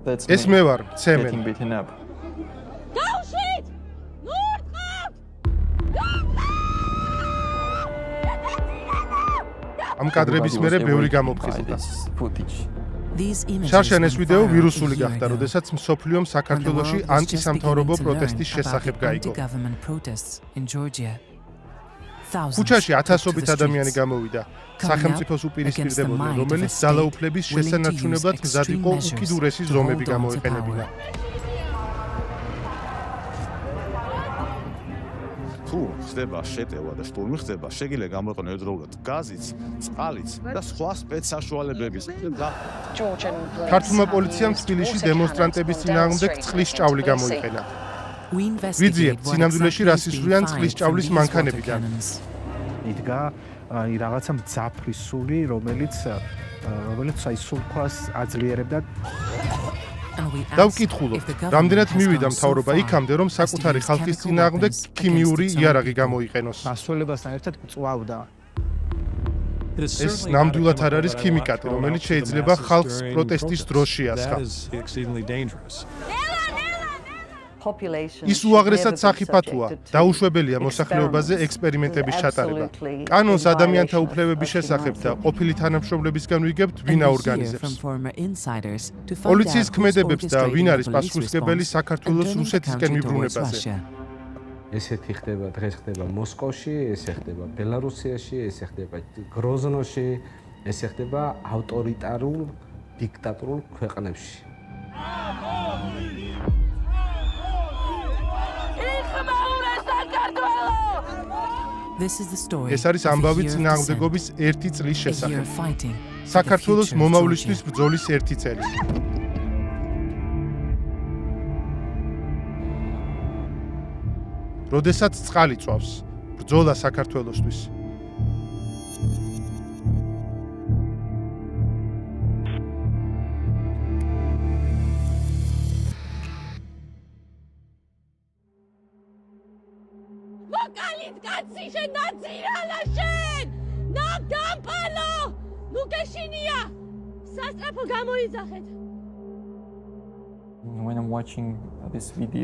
ეს მე ვარ, ცემენ. გავშვით! ნურტყავთ! ამ კადრების მერე ბევრი გამოფხიზლდა. შარშან ეს ვიდეო ვირუსული გახდა, როდესაც მსოფლიომ საქართველოში ანტისამთავრობო პროტესტის შესახებ გაიგო. ქუჩაში ათასობით ადამიანი გამოვიდა. სახელმწიფოს უპირისპირდებოდნენ, რომელიც ძალაუფლების შესანარჩუნებლად მზად იყო უკიდურესი ზომები გამოეყენებინა. თუ ხდება შეტევა და შტურმი ხდება, შეგიძლია გამოიყენო ერთდროულად გაზიც, წყალიც და სხვა სპეცსაშუალებების. ქართულმა პოლიციამ თბილისში დემონსტრანტების წინააღმდეგ წყლის ჭავლი გამოიყენა. ვიძიებთ სინამდვილეში რასიზმიან წყლის ჭავლის მანქანებიდან. იდგა რაღაცა მძაფრი სული, რომელიც აი სულქვას აძლიერებდა. დავკითხულობთ, რამდენად მივიდა მთავრობა იქამდე, რომ საკუთარი ხალხის წინააღმდეგ ქიმიური იარაღი გამოიყენოს. გასვლებასთან ერთად წვავდა. ეს ნამდვილად არ არის ქიმიკატი, რომელიც შეიძლება ხალხს პროტესტის დროს შეასხა. ის უაღრესად სახიფათოა, დაუშვებელია მოსახლეობაზე ექსპერიმენტების ჩატარება. კანონს ადამიანთა უფლებების შესახებ და ყოფილი თანამშრომლებისგან ვიგებთ, ვინ აორგანიზებს. პოლიციის ქმედებებს და ვინ არის პასუხისმგებელი საქართველოს რუსეთისკენ მიბრუნებაზე. ესეთი ხდება, დღეს ხდება მოსკოვში, ესე ხდება ბელარუსიაში, ესე ხდება გროზნოში, ესე ხდება ავტორიტარულ დიქტატორულ ქვეყნებში. ეს არის ამბავი წინააღმდეგობის 1 წლის შესახებ. საქართველოს მომავლისთვის ბრძოლის 1 წელი. როდესაც წყალი წვავს, ბრძოლა საქართველოსთვის. მოკალით კაცი შენ ნაცირალა შენ! ნაგამპალო! ნუ გეშინია! სასწრაფო გამოიძახეთ!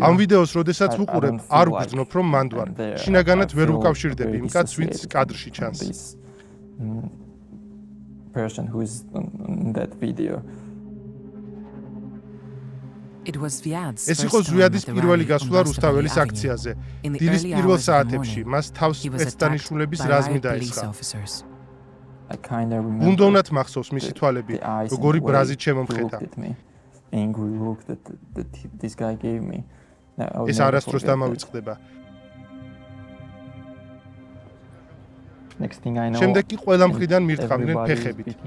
ამ ვიდეოს როდესაც ვუყურებ, არ ვგრძნობ, რომ მანდ ვარ. შინაგანად ვერ ვუკავშირდები იმ კაცს, ვინც კადრში ჩანს. ეს იყო ზვიადის პირველი გასვლა რუსთაველის აქციაზე. დილის პირველ საათებში მას თავს სპეცდანიშნულების რაზმი დაესხა. გუნდოვნად მახსოვს მისი თვალები, როგორი ბრაზით შემომხედა. ეს არასდროს დამავიწყდება. შემდეგ კი ყველა მხრიდან მირტყავდნენ ფეხებით.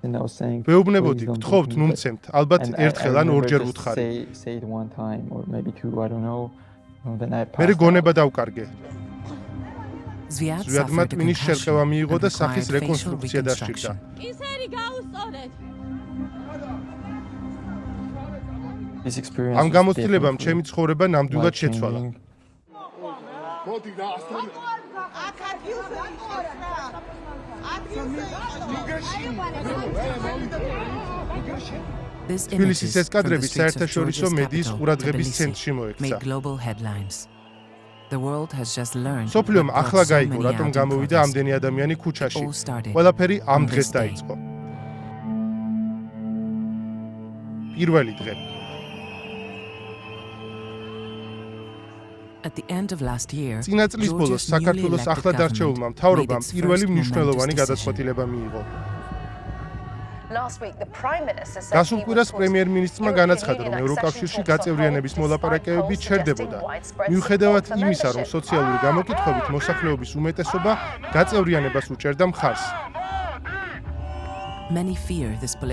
ვეუბნებოდი, გთხოვთ, ნუ მცემთ, ალბათ ერთხელ ან ორჯერ ვუთხარი. მე გონება დავკარგე. ზვიადმა ტვინის შერყევა მიიღო და სახის რეკონსტრუქცია დასჭირდა. კისერი გაუსწორეთ. ამ გამოცდილებამ ჩემი ცხოვრება ნამდვილად შეცვალა. მოდი და ასთან აქ თბილისის ეს კადრები საერთაშორისო მედიის ყურადღების ცენტრში მოექცა. სოფლიომ ახლა გაიგო, რატომ გამოვიდა ამდენი ადამიანი ქუჩაში. ყველაფერი ამ დღეს დაიწყო. პირველი დღე. წინა წლის ბოლოს საქართველოს ახლად არჩეულმა მთავრობამ პირველი მნიშვნელოვანი გადაწყვეტილება მიიღო. გასულ კვირას პრემიერ-მინისტრმა განაცხადა, რომ ევროკავშირში გაწევრიანების მოლაპარაკებები ჩერდებოდა. მიუხედავად იმისა, რომ სოციალური გამოკითხვებით მოსახლეობის უმეტესობა გაწევრიანებას უჭერდა მხარს.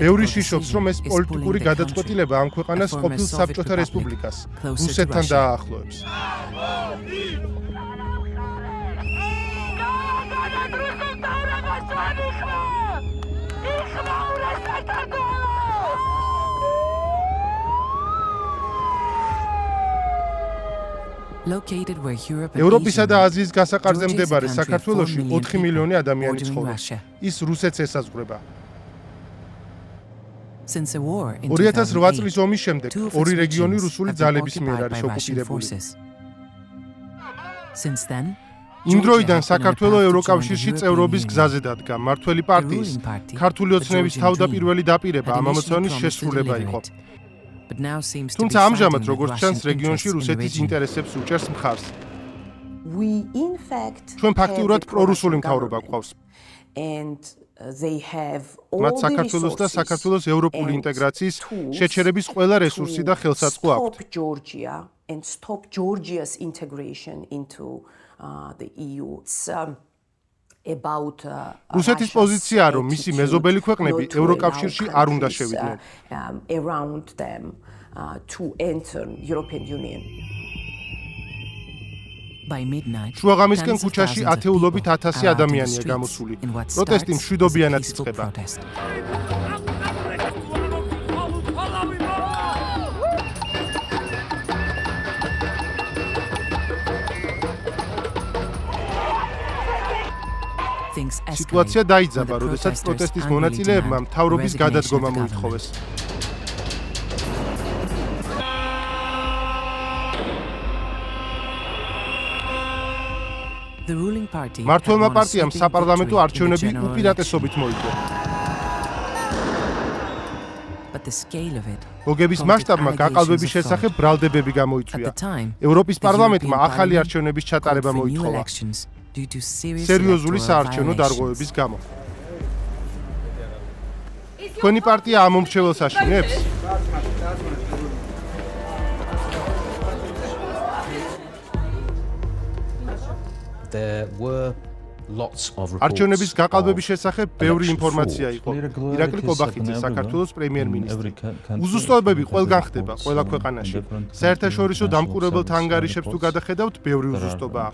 ბევრი შიშობს, რომ ეს პოლიტიკური გადაწყვეტილება ამ ქვეყანას ყოფილ საბჭოთა რესპუბლიკას, რუსეთთან დააახლოებს. ევროპისა და აზიის გასაყარზე მდებარე საქართველოში 4 მილიონი ადამიანი ცხოვრობს. ის რუსეთს ესაზღვრება. Since the war in 2008 წლის 2008, ომის შემდეგ two of ორი its რეგიონი regions რუსული have been ძალების მიერ occupied არის by Russian ოკუპირებული. forces. Since then, იმ დროიდან Georgia has been on a საქართველოს path to ევროკავშირში join the წევრობის European გზაზე დადგა. მართველი პარტიის ruling party, ქართული the ოცნების Georgian თავდაპირველი Dream, დაპირება had ამ initially ამოცანის promised to შესრულება deliver იყო. it, but now seems to be თუმცა ამჟამად siding with როგორც Russian ჩანს რეგიონში interests in the რუსეთის region. ინტერესებს უჭერს მხარს. ჩვენ ჩვენ ფაქტიურად პრორუსული მთავრობა გვყავს. მათ საქართველოს და საქართველოს ევროპული ინტეგრაციის შეჩერების ყველა რესურსი და ხელსაწყო აქვთ. რუსეთის პოზიციაა, რომ მისი მეზობელი ქვეყნები ევროკავშირში არ უნდა შევიდნენ. By midnight, შუაღამისკენ tens of ქუჩაში thousands of ათეულობით people ათასი are out in the ადამიანია streets გამოსული. in what პროტესტი starts მშვიდობიანად as a peaceful იწყება. protest. Things escalate სიტუაცია when დაიძაბა, the როდესაც protesters პროტესტის angrily მონაწილეებმა demand მთავრობის resignation გადადგომა of the მოითხოვეს. The ruling party მართლმა had won a პარტიამ sweeping საპარლამენტო victory in the არჩევნები general უპირატესობით election. მოიგო. But the scale of it მოგების prompted მასშტაბმა გაყალბების allegations of შესახებ fraud. ბრალდებები At გამოიწვია. the time, ევროპის the პარლამენტმა European ახალი Parliament არჩევნების called ჩატარება for new მოითხოვა. elections due to serious სერიოზული electoral საარჩევნო violations. დარღვევების გამო. თქვენი პარტია ამ მომრჩეველს აშინებს? There were lots of reports. არჩევნების გაყალბების of შესახებ ბევრი election ინფორმაცია fraud. იყო. ირაკლი კობახიძე, საქართველოს პრემიერ-მინისტრი. უზუსტოებები ყველგან ხდება, ყველა ქვეყანაში. საერთაშორისო დამკვირვებელთა ანგარიშებს თუ გადახედავთ, ბევრი უზუსტობაა.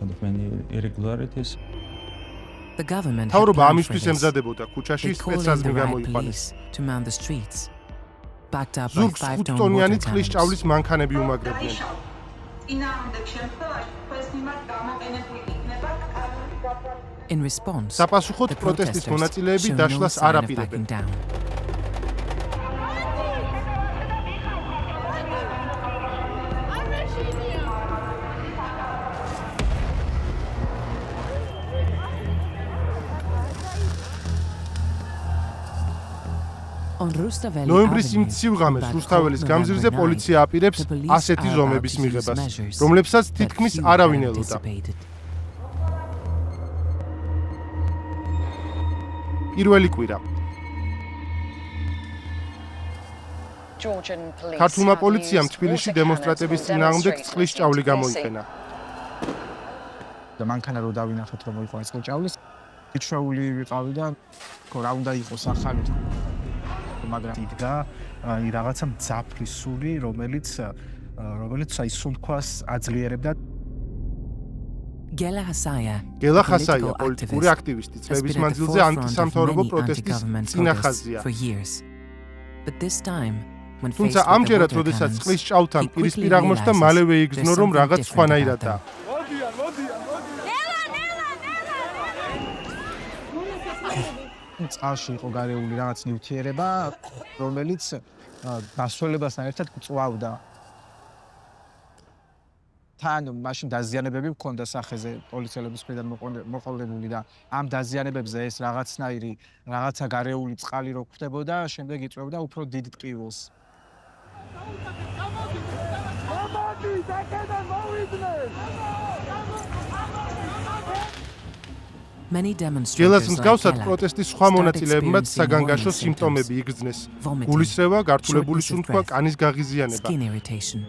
The government had თავრობა planned for ამისთვის this. ემზადებოდა, ქუჩაში They called in სპეცსაზმი the right გამოიყვანეს. police to man the streets. Backed up by ზურგს 5 5-ton ტონიანი water წყლის cannons. ჭავლის მანქანები უმაგრებდნენ. In response, საპასუხოდ the პროტესტის protesters მონაწილეები show no დაშლას sign არ of აპირებენ. backing down. On Rustaveli ნოემბრის Avenue, იმ სილღამეს about რუსთაველის November გამზირზე 9, პოლიცია აპირებს the police ასეთი are ზომების about to use მიღებას, measures რომლებსაც that თითქმის few არავინ had ელოდა. anticipated. პირველი კვირა. ქართულმა პოლიციამ თბილისში დემონსტრატების წინააღმდეგ წყლის ჭავლი გამოიყენა. და მანქანა რო დავინახეთ რომ მოიყვა წყლის ჭავლის, იჩვეული ვიყავი და რა უნდა იყოს ახალი. მაგრამ იდგა რაღაცა მძაფრი სული, რომელიც აი სულთქვას აძლიერებდა. Gela Hasaya, გელა a ხასაია, political პოლიტიკური activist, აქტივისტი, has წლების been at the მანძილზე forefront of ანტისამთავრობო many პროტესტის anti-government protests წინახაზია. for years. But this time, when faced თუმცა with the ამჯერად, water როდესაც cannons, წყლის ჭავლთან he პირისპირ quickly აღმოჩნდა, realizes მალევე there's იგრძნო, რომ something რაღაც different სხვანაირადაა. about them. წყალში იყო გარეული რაღაც ნივთიერება, რომელიც დასველებასთან ერთად გწვავდა. თან მაშინ დაზიანებები მქონდა სახეზე პოლიციელების მხრიდან მოყოლებული და ამ დაზიანებებზე ეს რაღაცა გარეული წყალი რო ხდებოდა, შემდეგ იწვევდა უფრო დიდ ტყივილს. Many გელას demonstrators like მსგავსად Gela პროტესტის სხვა start მონაწილეებმაც experiencing საგანგაშო warning სიმპტომები symptoms. იგრძნეს. Vomiting, გულისრევა, გართულებული shortness of სუნთქვა, breath, კანის გაღიზიანება. skin irritation.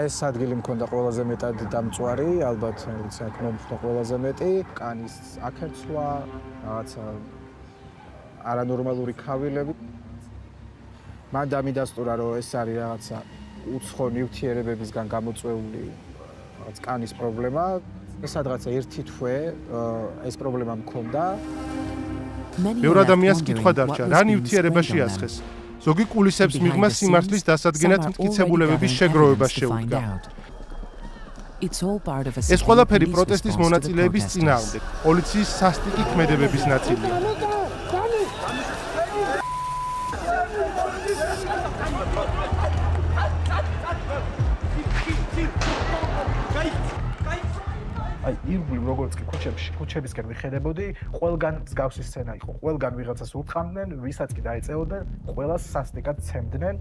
ეს ადგილი მქონდა ყველაზე მეტად დამწვარი, ალბათ როცა მომხდა ყველაზე მეტი, კანის აკერცვა, რაღაცა არანორმალური ქავილები. მან დამიდასტურა, რომ ეს არის რაღაცა უცხო ნივთიერებებისგან გამოწვეული რაღაც კანის პრობლემა. სადღაცა ერთი თვე ეს პრობლემა მქონდა. ბევრ ადამიანს კითხვა დარჩა, რა ნივთიერება შეასხეს. ზოგი კულისებს მიღმა სიმართლის დასადგენად მტკიცებულებების შეგროვებას შეუდგა. ეს ყველაფერი პროტესტის მონაწილეების წინააღმდეგ, პოლიციის სასტიკი ქმედებების ნაწილია. ირგვლივ როგორც კი ქუჩებისკენ ვიხედებოდი, ყველგან მსგავსი სცენა იყო. ყველგან ვიღაცას ურტყამდნენ, ვისაც კი დაეწეოდნენ, ყველას სასტიკად ცემდნენ.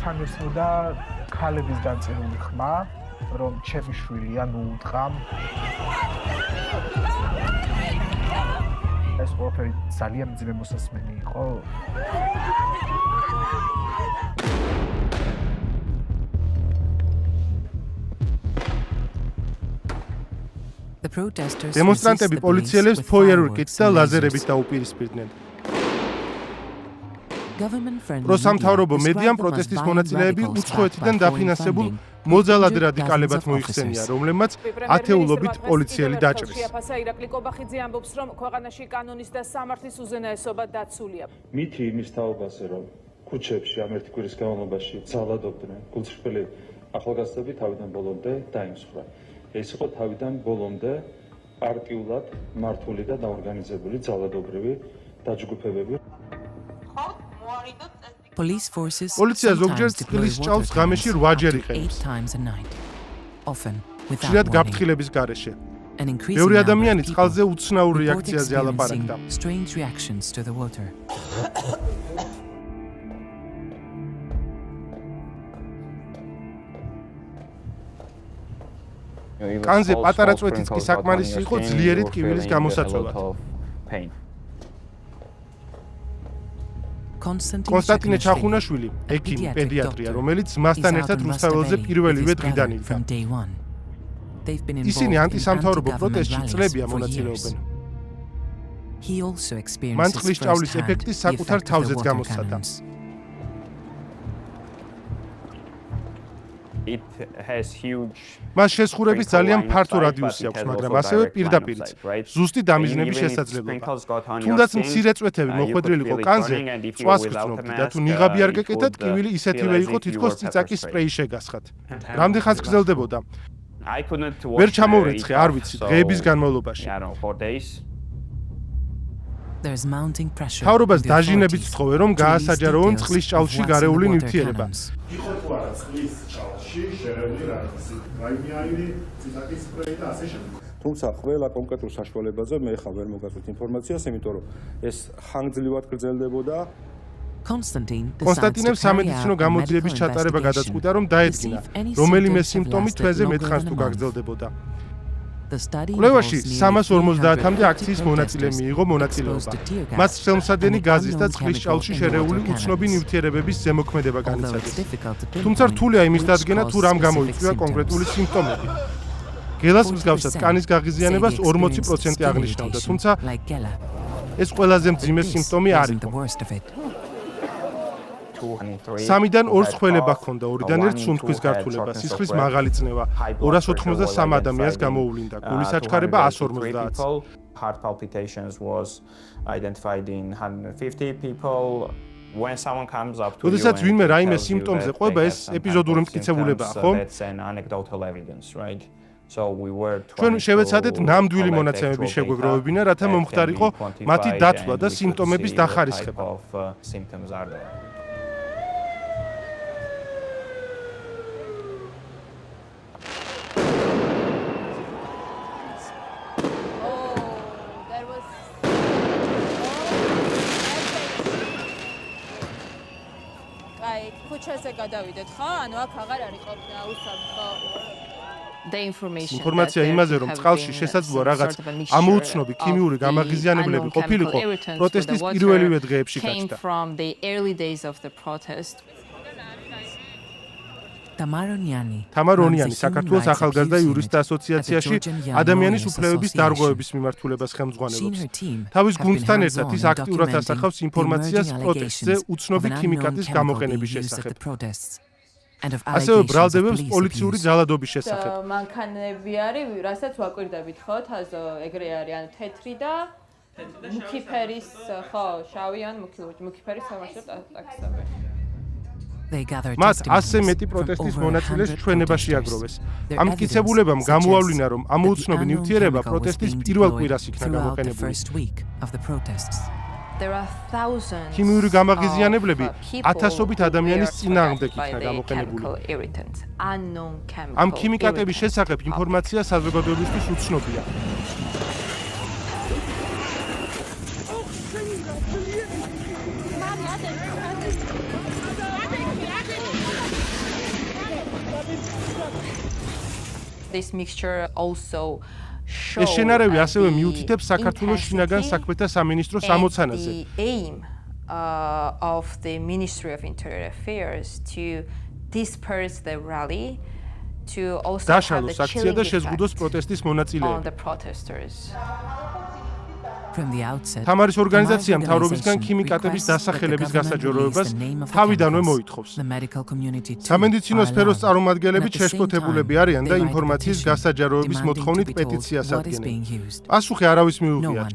თან ესმოდა ქალების განწირული ხმა, რომ ჩემი შვილია ნუუტყამ. ეს ყველაფერი ძალიან მძიმე მოსასმენი იყო. The protesters დემონსტრანტები პოლიციელებს ფოიერვერკით და ლაზერებით დაუპირისპირდნენ. პროსამთავრობო მედიამ პროტესტის მონაწილეები უცხოეთიდან დაფინანსებულ მოძალად რადიკალებად მოიხსენია, რომლებმაც ათეულობით პოლიციელი დაჭრეს. ირაკლი კობახიძე ამბობს, რომ ქვეყანაში კანონის და სამართლის უზენაესობა დაცულია. მითი იმის თაობაზე, რომ ქუჩებში ამ ერთი კვირის განმავლობაში ძალადობდნენ გულწრფელი ახალგაზრდები თავიდან ბოლომდე დაიმსხვრა. ეს იყო თავიდან ბოლომდე პარტიულად მართული და დაორგანიზებული ძალადობრივი დაჯგუფებები. პოლიცია ზოგჯერ წყლის ჭაობს ღამეში 8-ჯერ იყენებს. ხშირად გაფრთხილების გარეშე. ბევრი ადამიანი წყალზე უცნაურ რეაქციაზე ალაპარაკდა. კანზე პატარა წვეთიც კი საკმარისი იყო ძლიერი ტკივილის გამოსაწვევად. კონსტანტინე ჩახუნაშვილი, ექიმი, პედიატრია, რომელიც მასთან ერთად რუსთაველზე პირველივე დღიდან იდგა. ისინი ანტისამთავრობო პროტესტში წლებია მონაწილეობენ. მან წყლის ჭავლის ეფექტი საკუთარ თავზეც გამოსცადა. მას შესხურების ძალიან ფართო რადიუსი აქვს, მაგრამ ასევე პირდაპირიც ზუსტი დამიზნების შესაძლებლობა. თუნდაც მცირე წვეთები მოხვედრილიყო კანზე, წვას გრძნობდი და თუ ნიღაბი არ გეკეთა, ტკივილი ისეთივე იყო, თითქოს წიწაკის სპრეი შეგასხათ. რამდენხანს გრძელდებოდა? ვერ ჩამოვრეცხე, არ ვიცი, დღეების განმავლობაში. მთავრობას დაჟინებით სთხოვე, რომ გაასაჯაროონ წყლის ჭაულში გარეული ნივთიერება. იყო თუ არა წყლის ჭაულში შერეული რაღაცა, რაიმიანი ციტაკის სპრეი და ასე შემდეგ. თუმცა ყველა კონკრეტულ საშუალებაზე მე ხა ვერ მოგაწვით ინფორმაციას, იმიტომ რომ ეს ხანგრძლივად გრძელდებოდა. კონსტანტინემ სამედიცინო გამოძიების ჩატარება გადაწყვიტა, რომ დაედგინა, რომელიმე სიმპტომი თვეზე მეტხანს თუ გაგრძელდებოდა. კვლევაში 350-მდე აქციის მონაწილე მიიღო მონაწილეობა. მათ ხელმსადენი გაზის და წყლის ჭაულში შერეული უცნობი ნივთიერებების ზემოქმედება განიცადეს. თუმცა რთულია იმის დადგენა, თუ რამ გამოიწვია კონკრეტული სიმპტომები. გელას მსგავსად კანის გაღიზიანებას 40% აღნიშნავდა, თუმცა ეს ყველაზე მძიმე სიმპტომი არ იყო. 3-დან 2 ცხველება ჰქონდა, 2-დან 1 სუნთქვის გართულება, სისხლის მაღალი წნევა, 283 ადამიანს გამოუვლინდა, გულის აჩქარება 150. Heart palpitations was identified in 150 people. When someone comes up to you, როდესაც ვინმე რაიმე სიმპტომზე ყვება, ეს ეპიზოდური მტკიცებულებაა, ხო? ჩვენ შევეცადეთ ნამდვილი მონაცემების შეგვეგროვებინა, რათა მომხდარიყო მათი დათვლა და სიმპტომების დახარისხება. ქუჩაზე გადავიდეთ, ხო? ანუ აქ აღარ არის ყოფნა უსაფრთხო. ინფორმაცია იმაზე, რომ წყალში შესაძლოა რაღაც ამოუცნობი ქიმიური გამაღიზიანებლები ყოფილიყო, პროტესტის პირველივე დღეებში გაჩნდა. თამარონიანი საქართველოს ახალგაზრდა იურისტთა ასოციაციაში ადამიანის უფლებების დარღვევების მიმართულებას ხელმძღვანელობს. თავის გუნდთან ერთად ის აქტიურად ასახავს ინფორმაციას პროტესტზე უცნობი ქიმიკატის გამოყენების შესახებ. ასევე ბრალდებებს პოლიციური ძალადობის შესახებ. მანქანები არის, რასაც ვაკვირდებით, ხო? თაზო ეგრე არის, ანუ თეთრი და მუქი ფერის, ხო, შავი ან მუქი ფერის სამარშრუტო ტაქსები. მათ 100 მეტი პროტესტის მონაწილეს ჩვენება შეაგროვეს. ამ მტკიცებულებამ გამოავლინა, რომ ამოუცნობი ნივთიერება პროტესტის პირველ კვირას იქნა გამოყენებული. ქიმიური გამაღიზიანებლები ათასობით ადამიანის წინააღმდეგ იქნა გამოყენებული. ამ ქიმიკატების შესახებ ინფორმაცია საზოგადოებისთვის უცნობია. This mixture also ეს შენარევი ასევე მიუთითებს საქართველოს შინაგან საქმეთა სამინისტროს ამოცანაზე. Of the Ministry of Interior Affairs to disperse the rally to also დაშალოს აქცია და შეზღუდოს პროტესტის მონაწილეები. on the protesters. From the outset, თამარის ორგანიზაცია მთავრობისგან ქიმიკატების დასახელების გასაჯროებას თავიდანვე მოითხოვს. სამედიცინო სფეროს წარმომადგენლები შეშფოთებულები არიან და ინფორმაციის გასაჯროების მოთხოვნით პეტიციას ადგენენ. პასუხი არავის მიუღიათ.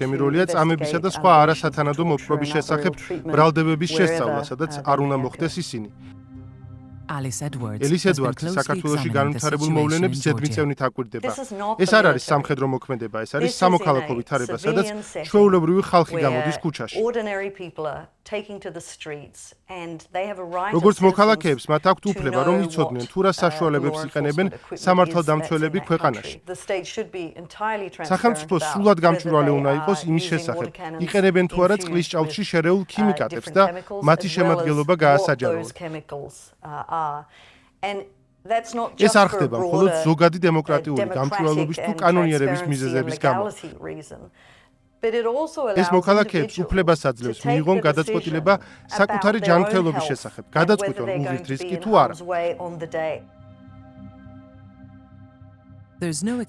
ჩემი როლია წამებისა და სხვა არასათანადო მოპყრობის შესახებ ბრალდებების შესწავლა, სადაც არ უნდა მოხდეს ისინი. ელის ედვარდსი საქართველოში განვითარებულ მოვლენებს ზედმიწევნით აკვირდება. ეს არ არის სამხედრო მოქმედება, ეს არის სამოქალაქო ვითარება, სადაც ჩვეულებრივი ხალხი გამოდის ქუჩაში. როგორც მოქალაქეებს მათ აქვთ უფლება, რომ იცოდნენ თუ რა საშუალებებს იყენებენ სამართალდამცველები ქვეყანაში. სახელმწიფო სრულად გამჭვირვალე უნდა იყოს იმის შესახებ, იყენებენ თუ არა წყლის ჭაუში შერეულ ქიმიკატებს და მათი შემადგენლობა გაასაჯაროონ. ეს არ ხდება მხოლოდ ზოგადი დემოკრატიული გამჭვირვალობის თუ კანონიერების მიზეზების გამო. ეს მოქალაქეებს უფლებას აძლევს მიიღონ გადაწყვეტილება საკუთარი ჯანმრთელობის შესახებ, გადაწყვიტონ უღირთ რისკი თუ არა.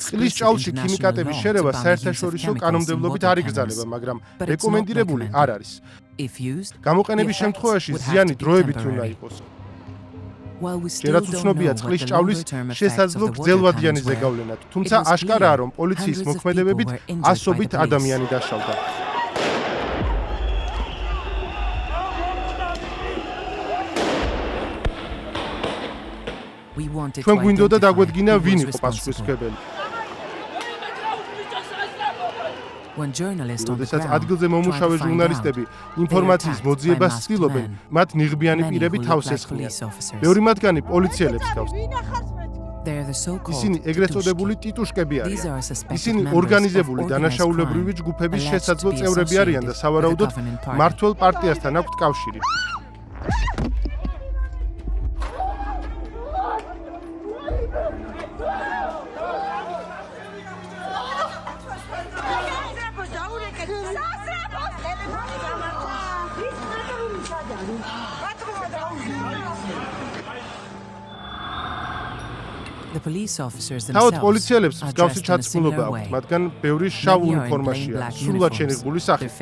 წყლის ჭაუში ქიმიკატების შერევა საერთაშორისო კანონმდებლობით არ იგრძელება, მაგრამ რეკომენდირებული არ არის. გამოყენების შემთხვევაში ზიანი დროებით უნდა იყოს. ჯერაც უცნობია წყლის ჭავლის შესაძლო გრძელვადიანი ზეგავლენა, თუმცა აშკარაა, რომ პოლიციის მოქმედებებით ასობით ადამიანი დაშავდა. ჩვენ გვინდოდა დაგვედგინა ვინ იყო პასუხისმგებელი. როდესაც ადგილზე მომუშავე ჟურნალისტები ინფორმაციის მოძიებას ცდილობენ, მათ ნიღბიანი პირები თავს ესხმიან. ბევრი მათგანი პოლიციელებს გავს. ისინი ეგრეთ წოდებული ტიტუშკები არიან. ისინი ორგანიზებული დანაშაულებრივი ჯგუფების შესაძლო წევრები არიან და სავარაუდოდ მმართველ პარტიასთან აქვთ კავშირი. თავად პოლიციელებს მსგავსი ჩაცმულობა აქვთ, მათგან ბევრი შავ უნიფორმაშია, სრულად შენიღბული სახით.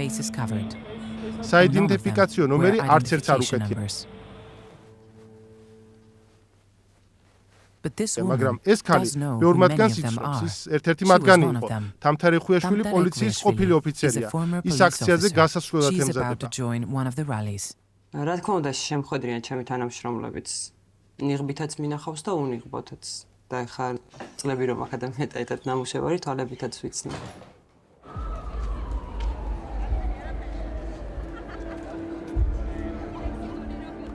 საიდენტიფიკაციო ნომერი არც ერთს არ უკეთია. მაგრამ ეს ქალი ბევრ მათგანს იცნობს, ის ერთ-ერთი მათგანი იყო. თამთარი ხუიაშვილი პოლიციის ყოფილი ოფიცერია. ის აქციაზე გასასვლელად ემზადება. რა თქმა უნდა, შემხედრიან ჩემი თანამშრომლებიც. ნიღბითაც მინახავს და უნიღბოთაც. და ხარ წლები რომ აქ ადამიანთან ნამუშევარი თვალებითაც ვიცნი.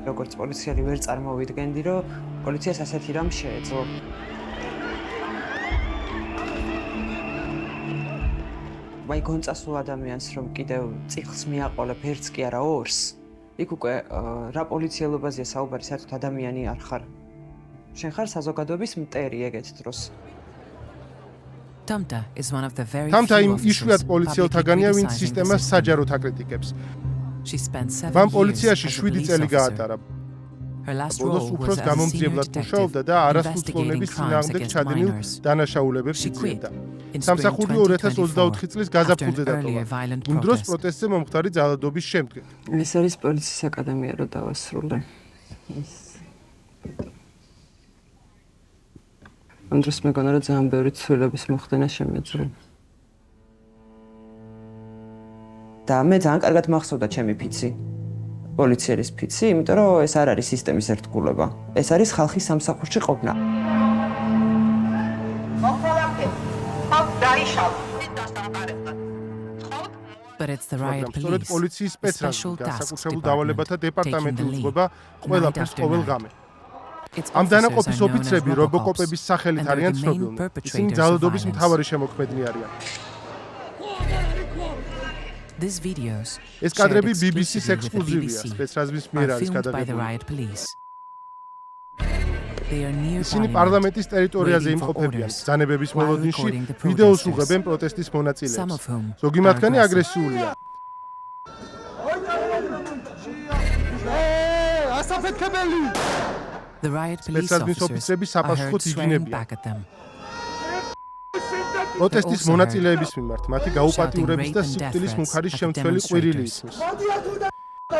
როგორც პოლიციელი ვერ წარმოვიდგენდი, რომ პოლიციას ასეთი რამ შეეძლო. ვაი გონწასულ ადამიანს რომ კიდევ წიხლს მიაყოლებ ერთს კი არა ორს. იქ უკვე რა პოლიციელობაზეა საუბარი, საერთოდ ადამიანი არ ხარ. შენ ხარ საზოგადოების მტერი ეგეთ დროს. თამთა იმ იშვიათ პოლიციელთაგანია, ვინც სისტემას საჯაროდ აკრიტიკებს. მან პოლიციაში 7 წელი გაატარა. ბოლოს უფროს გამომძიებლად მუშაობდა და არასრულწლოვნების წინააღმდეგ ჩადენილ დანაშაულებებს იძლეოდა. სამსახური 2024 წლის გაზაფხულზე დატოვა. იმ დროს პროტესტზე მომხდარი ძალადობის შემდეგ. ეს არის პოლიციის აკადემია, რო დავასრულე. ამ დროს მეგონა რომ ძალიან ბევრი ცვლილების მოხდენა შემეძლო. და მე ძალიან კარგად მახსოვდა ჩემი ფიცი. პოლიციის ფიცი, იმიტომ რომ ეს არ არის სისტემის ერთგულება. ეს არის ხალხის სამსახურში ყოფნა. მოხალხე, ხალხ დაიშ But it's the riot სწორედ police, პოლიციის a სპეცრაზი special tasks განსაკუთრებულ დავალებათა department, დეპარტამენტი taking the უძღვება lead ყველაფერს night ყოველ after ღამე. Its ამ officers დანაყოფის are known as ოფიცრები Robocops, რობოკოპების სახელით and they're არიან the main ცნობილნი. ისინი perpetrators of ძალადობის violence. მთავარი შემოქმედნი არიან. These videos, ეს shared კადრები BBC-ს exclusively with the ექსკლუზივია, BBC, სპეცრაზმის მიერ are არის filmed by the გადაღებული. riot police. They are near ისინი Parliament, პარლამენტის ტერიტორიაზე waiting for იმყოფებიან. orders, ბრძანებების while მოლოდინში recording the ვიდეოს protesters, უღებენ პროტესტის some მონაწილეებს. of whom ზოგი are მათგანი aggressive. აგრესიულია. The riot police სპეცრაზმის officers ოფიცრები are საპასუხოდ heard swearing იგინებიან. back at them. პროტესტის also მონაწილეების მიმართ მათი გაუპატიურების shouting და rape and death სიკვდილის threats მუხარის at the შემცველი ყვირილი demonstrators. ისმის.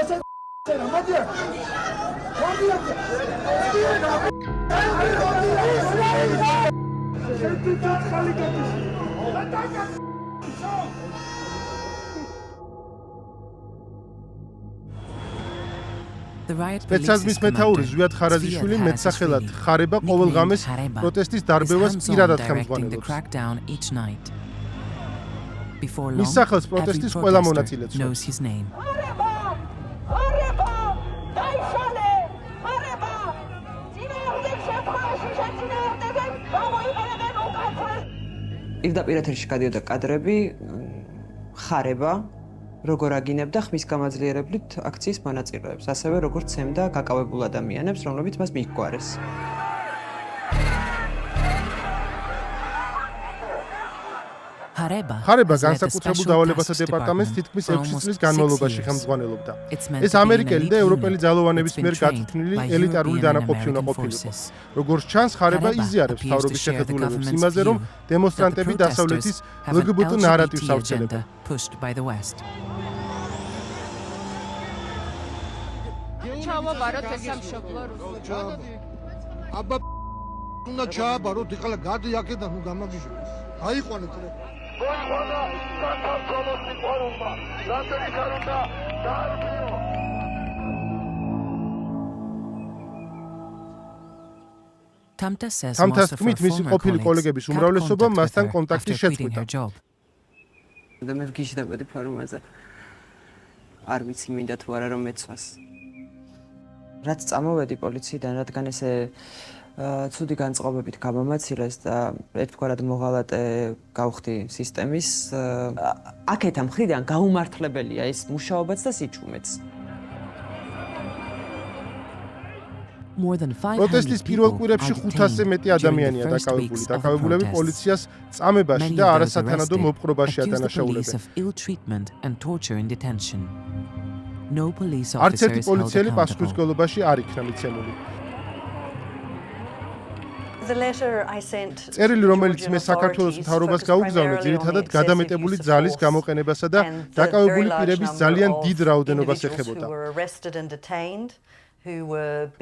The riot სპეცრაზმის police's მეთაური commander, ზვიად ხარაზიშვილი Zviad მეტსახელად Harasishvili, ხარება ყოველ ღამეს nicknamed პროტესტის Hareba, დარბევას is პირადად hands-on directing the ხელმძღვანელობს. crackdown each night. Before მის long, სახელს every პროტესტის ყველა protester მონაწილე ცნობს. knows his name. პირდაპირ ეთერში გადიოდა კადრები ხარება როგორ აგინებდა ხმის გამაძლიერებლით აქციის მონაწილეებს, ასევე როგორ ცემდა გაკავებულ ადამიანებს, რომლებიც მას მიჰგვარეს. Hareba ხარება has led the განსაკუთრებულ special დავალებათა tasks დეპარტამენტს department თითქმის for 6 almost წლის 6 განმავლობაში years. ხელმძღვანელობდა. It's meant ეს to be an ამერიკელი და elite ევროპელი unit ძალოვანების that's მიერ been trained გაწვრთნილი by ელიტარული European and დანაყოფი უნდა American ყოფილიყო. forces. როგორც ჩანს, ხარება Hareba იზიარებს appears to თავრობის share the შეხედულებას government's იმაზე, რომ view that the დემონსტრანტები protesters დასავლეთის have an LGBT ნარატივს LGBT ავრცელებენ. agenda pushed by the West. ჩავაბაროთ ეს სამშობლო აბა უნდა ჩააბაროთ ეხლა გადი აქედან ნუ გამაგიჟო აიყვანეთ რა Tamta says თამთას most of her თქმით, მისი former ყოფილი colleagues კოლეგების had უმრავლესობა contact with მასთან her კონტაქტის after quitting her შეწყვიტა. job. და მე ვგიჟდებოდი ფორუმაზე. არ ვიცი მინდა თუ არა რომ მეცვას. რაც წამოვედი პოლიციიდან, რადგან ესე ცუდი განწყობებით გამომაცილეს და ერთგვარად მოღალატე გავხდი სისტემის, აქეთა მხრიდან გაუმართლებელია ეს მუშაობაც და სიჩუმეც. More than 500 პროტესტის პირველ people კვირებში are 500-ზე detained მეტი during the ადამიანია first დაკავებული. weeks of the დაკავებულები protests. პოლიციას წამებაში Many და of those არასათანადო arrested მოპყრობაში accused the ადანაშაულებენ. police of ill treatment and torture in detention. No police არც ერთი officers held პოლიციელი accountable. პასუხისმგებლობაში არ იქნა მიცემული. წერილი, რომელიც მე საქართველოს მთავრობას გაუგზავნე, ძირითადად გადამეტებული ძალის გამოყენებასა და დაკავებული პირების ძალიან დიდ რაოდენობას ეხებოდა.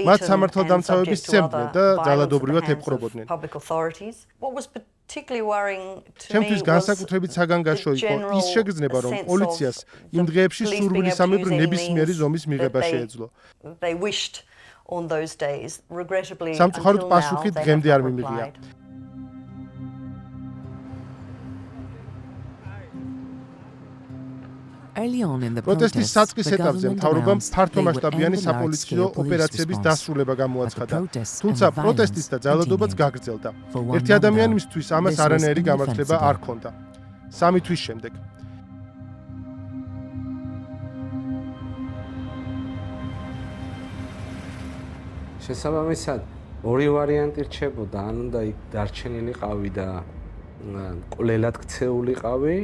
მათ სამართალდამცავები სცემდნენ და ძალადობრივად ეპყრობოდნენ. ჩემთვის განსაკუთრებით საგანგაშო იყო ის შეგრძნება, რომ პოლიციას იმ დღეებში სურვილისამებრ ნებისმიერი ზომის მიღება შეეძლო. სამწუხაროდ პასუხი დღემდე არ მიმიღია. პროტესტის საწყის ეტაპზე მთავრობამ ფართომასშტაბიანი საპოლიციო ოპერაციების დასრულება გამოაცხადა. თუმცა პროტესტის და ძალადობაც გაგრძელდა. ერთი ადამიანისთვის ამას არანაირი გამართლება არ ჰქონდა. 3 თვის შემდეგ შესაბამისად ორი ვარიანტი რჩებოდა, ან უნდა იქ დარჩენილიყავი და კვლელად ქცეულიყავი,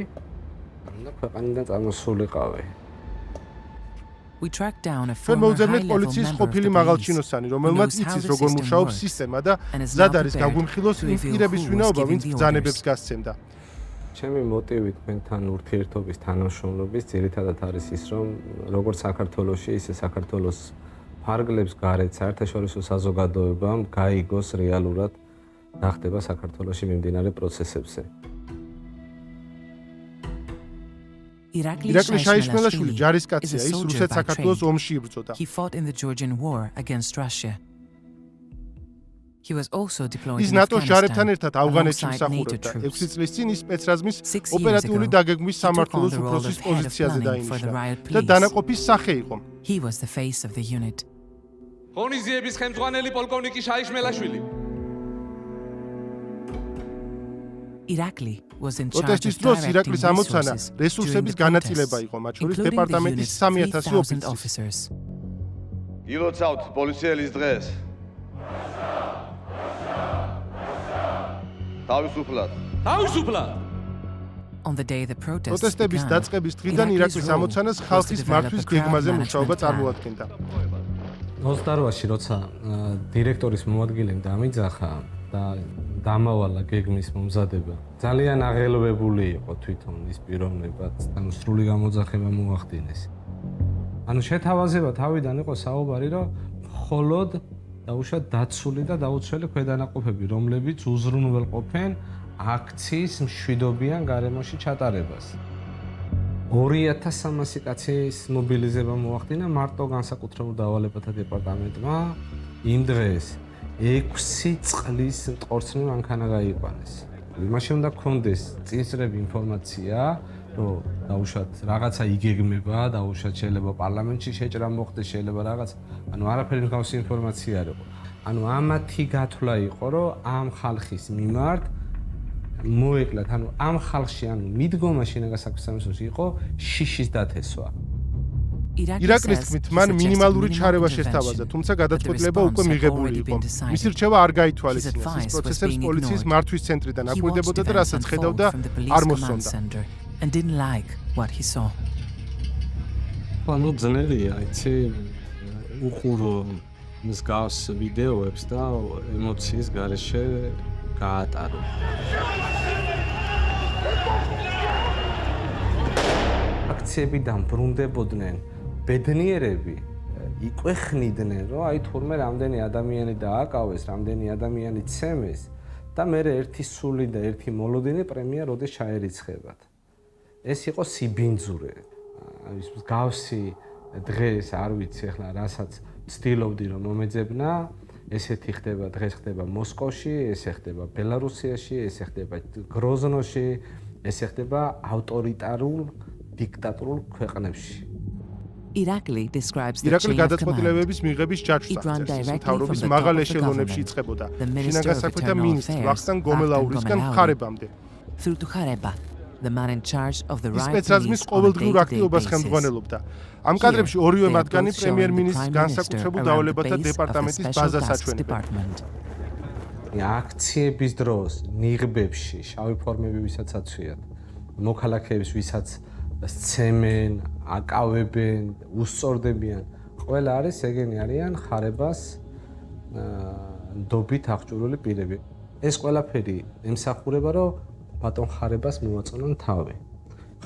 ან ქვეყანიდან წამოსულიყავი. ჩვენ მოვძებნეთ პოლიციის ყოფილი მაღალჩინოსანი, რომელმაც იცის როგორ მუშაობს სისტემა და მზად არის გაგვიმხილოს იმ პირების ვინაობა, ვინც ბრძანებებს გასცემდა. ჩემი მოტივი თქვენთან ურთიერთობის თანამშრომლობის ძირითადად არის ის, რომ როგორც საქართველოში, ისე საქართველოს ფარგლებს გარეთ საერთაშორისო საზოგადოებამ გაიგოს რეალურად რა ხდება საქართველოში მიმდინარე პროცესებზე. ირაკლი შაიშმელაშვილი ჯარისკაცია, ის რუსეთ-საქართველოს ომში იბრძოდა. He was also deployed ის in ნატოს ჟარებთან Afghanistan ერთად ავღანეთში alongside მსახურობდა. NATO 6 troops. წლის წინ ის სპეცრაზმის 6 years ოპერატიული ago, დაგეგმვის he took on სამმართველოს the role უფროსის of head of პოზიციაზე planning for the დაინიშნა riot და police. დანაყოფის სახე იყო. He was the face of the unit. ღონისძიების ხელმძღვანელი პოლკოვნიკი შაიშმელაშვილი. Irakli was in charge პროტესტის of დროს directing ირაკლის ამოცანა resources რესურსების during the განაწილება protests, იყო, მათ შორის including the დეპარტამენტის unit's 3000 3,000 ოფიცრის. officers. ილოცავთ პოლიციელის დღეს. თავისუფლად. თავისუფლად. On the day the protests პროტესტების began, დაწყების დღიდან Irakli's ირაკლის role ამოცანას was to ხალხის develop მართვის a crowd გეგმაზე management მუშაობა plan. წარმოადგენდა. 28-ში როცა დირექტორის მოადგილემ დამიძახა და დამავალა გეგმის მომზადება, ძალიან აღელვებული იყო თვითონ ის პიროვნებაც, ანუ სრული გამოძახება მოახდინეს. ანუ შეთავაზება თავიდან იყო საუბარი, რომ მხოლოდ დაუშვათ დაცული და დაუცველი ქვედანაყოფები, რომლებიც უზრუნველყოფენ აქციის მშვიდობიან გარემოში ჩატარებას. 2300 კაცის მობილიზება მოახდინა მარტო განსაკუთრებულ დავალებათა დეპარტამენტმა იმ დღეს 6 წლის მტკორცნი მანქანა გაიყვანეს. იმაში უნდა გქონდეს წინსწრები ინფორმაცია, რომ დაუშვათ რაღაცა იგეგმება, დაუშვათ შეიძლება პარლამენტში შეჭრა მოხდეს, შეიძლება რაღაც, ანუ არაფერი მსგავსი ინფორმაცია არ იყო. ანუ ამათი გათვლა იყო, რომ ამ ხალხის მიმართ მოეკლათ, ანუ ამ ხალხში, ანუ მიდგომა შინაგან საქმეთა სამინისტროში იყო შიშის დათესვა. ირაკლის თქმით, მან მინიმალური ჩარევა შესთავაზა, თუმცა გადაწყვეტილება უკვე მიღებული იყო. მისი რჩევა არ გაითვალისწინეს, ის პროცესებს პოლიციის მართვის ცენტრიდან აკვირდებოდა და რასაც ხედავდა, არ მოსწონდა. And didn't like what he saw. ანუ ძნელია, იცი, უყურო მსგავს ვიდეოებს და ემოციის გარეშე გაატარო. აქციები დამბრუნდებოდნენ, ბედნიერები იყვეხნიდნენ, რომ აი თურმე რამდენი ადამიანი დააკავეს, რამდენი ადამიანი ცემეს და მე ერთი სული და ერთი მოლოდინი პრემია როდის ჩაერიცხებათ. ეს იყო სიბინძურე. ის მსგავსი დღეს არ ვიცი ახლა რასაც ვცდილობდი რომ მომეძებნა, ესეთი ხდება დღეს ხდება მოსკოვში, ესე ხდება ბელარუსიაში, ესე ხდება გროზნოში, ესე ხდება ავტორიტარულ დიქტატორულ ქვეყნებში. Irakli describes the ირაკლი chain of გადაწყვეტილებების command. მიღების ჯაჭვს It ran აღწერს. ის directly from მთავრობის the მაღალ top of the ეშელონებში government, იწყებოდა. the Minister შინაგან of საქმეთა Internal მინისტრ Affairs, ვახტანგ გომელაურისგან Vakhtang მხარებამდე. through to Khareba, the man in charge of the ის riot სპეცრაზმის police on a ყოველდღიურ day-to-day აქტივობას basis. ხელმძღვანელობდა. ამ კადრებში ორივე Here, they are მათგანი both showing the პრემიერ-მინისტრის Prime განსაკუთრებულ Minister დავალებათა around the base of the დეპარტამენტის Special ბაზას Tasks აჩვენებენ. Department. აქციების დროს ნიღბებში შავი ფორმები ვისაც აცვიათ, მოქალაქეებს ვისაც სცემენ, აკავებენ, უსწორდებიან, ყველა არის ეგენი არიან ხარებას ნდობით აღჭურვილი პირები. ეს ყველაფერი ემსახურება, რომ ბატონ ხარებას მოაწონონ თავი.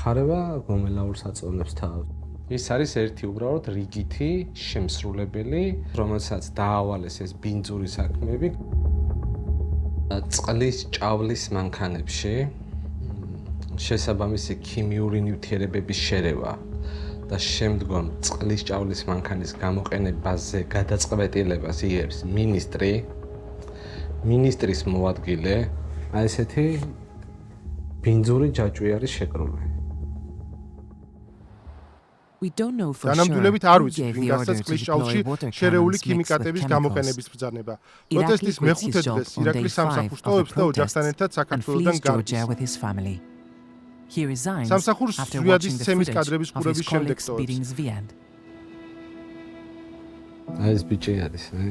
ხარება გომელაურს აწონებს თავი. ის არის ერთი უბრალოდ რიგითი შემსრულებელი, რომელსაც დაავალეს ეს ბინძური საქმეები წყლის ჭავლის მანქანებში შესაბამისი ქიმიური ნივთიერებების შერევა და შემდგომ წყლის ჭავლის მანქანის გამოყენებაზე გადაწყვეტილებას იღებს მინისტრი, მინისტრის მოადგილე, აი ესეთი ბინძური ჯაჭვი არის შეკრული. We don't know for sure განამდვილებით არ who ვიცით, gave ვინ the order გასცა to წყლის deploy ჭაულში water შერეული cannons mixed ქიმიკატების with გამოყენების chemicals. ბრძანება. Irakli პროტესტის quits his მეხუთე job დღეს on day ირაკლის 5 სამსახურს of the ტოვებს და ოჯახთან protests ერთად and საქართველოდან flees Georgia გარბის. with his family. He resigns სამსახურს after ზვიადის watching the ცემის footage კადრების of his ყურების შემდეგ colleagues ტოვებს. beating Zviad. აი ეს ბიჭი არის, აი.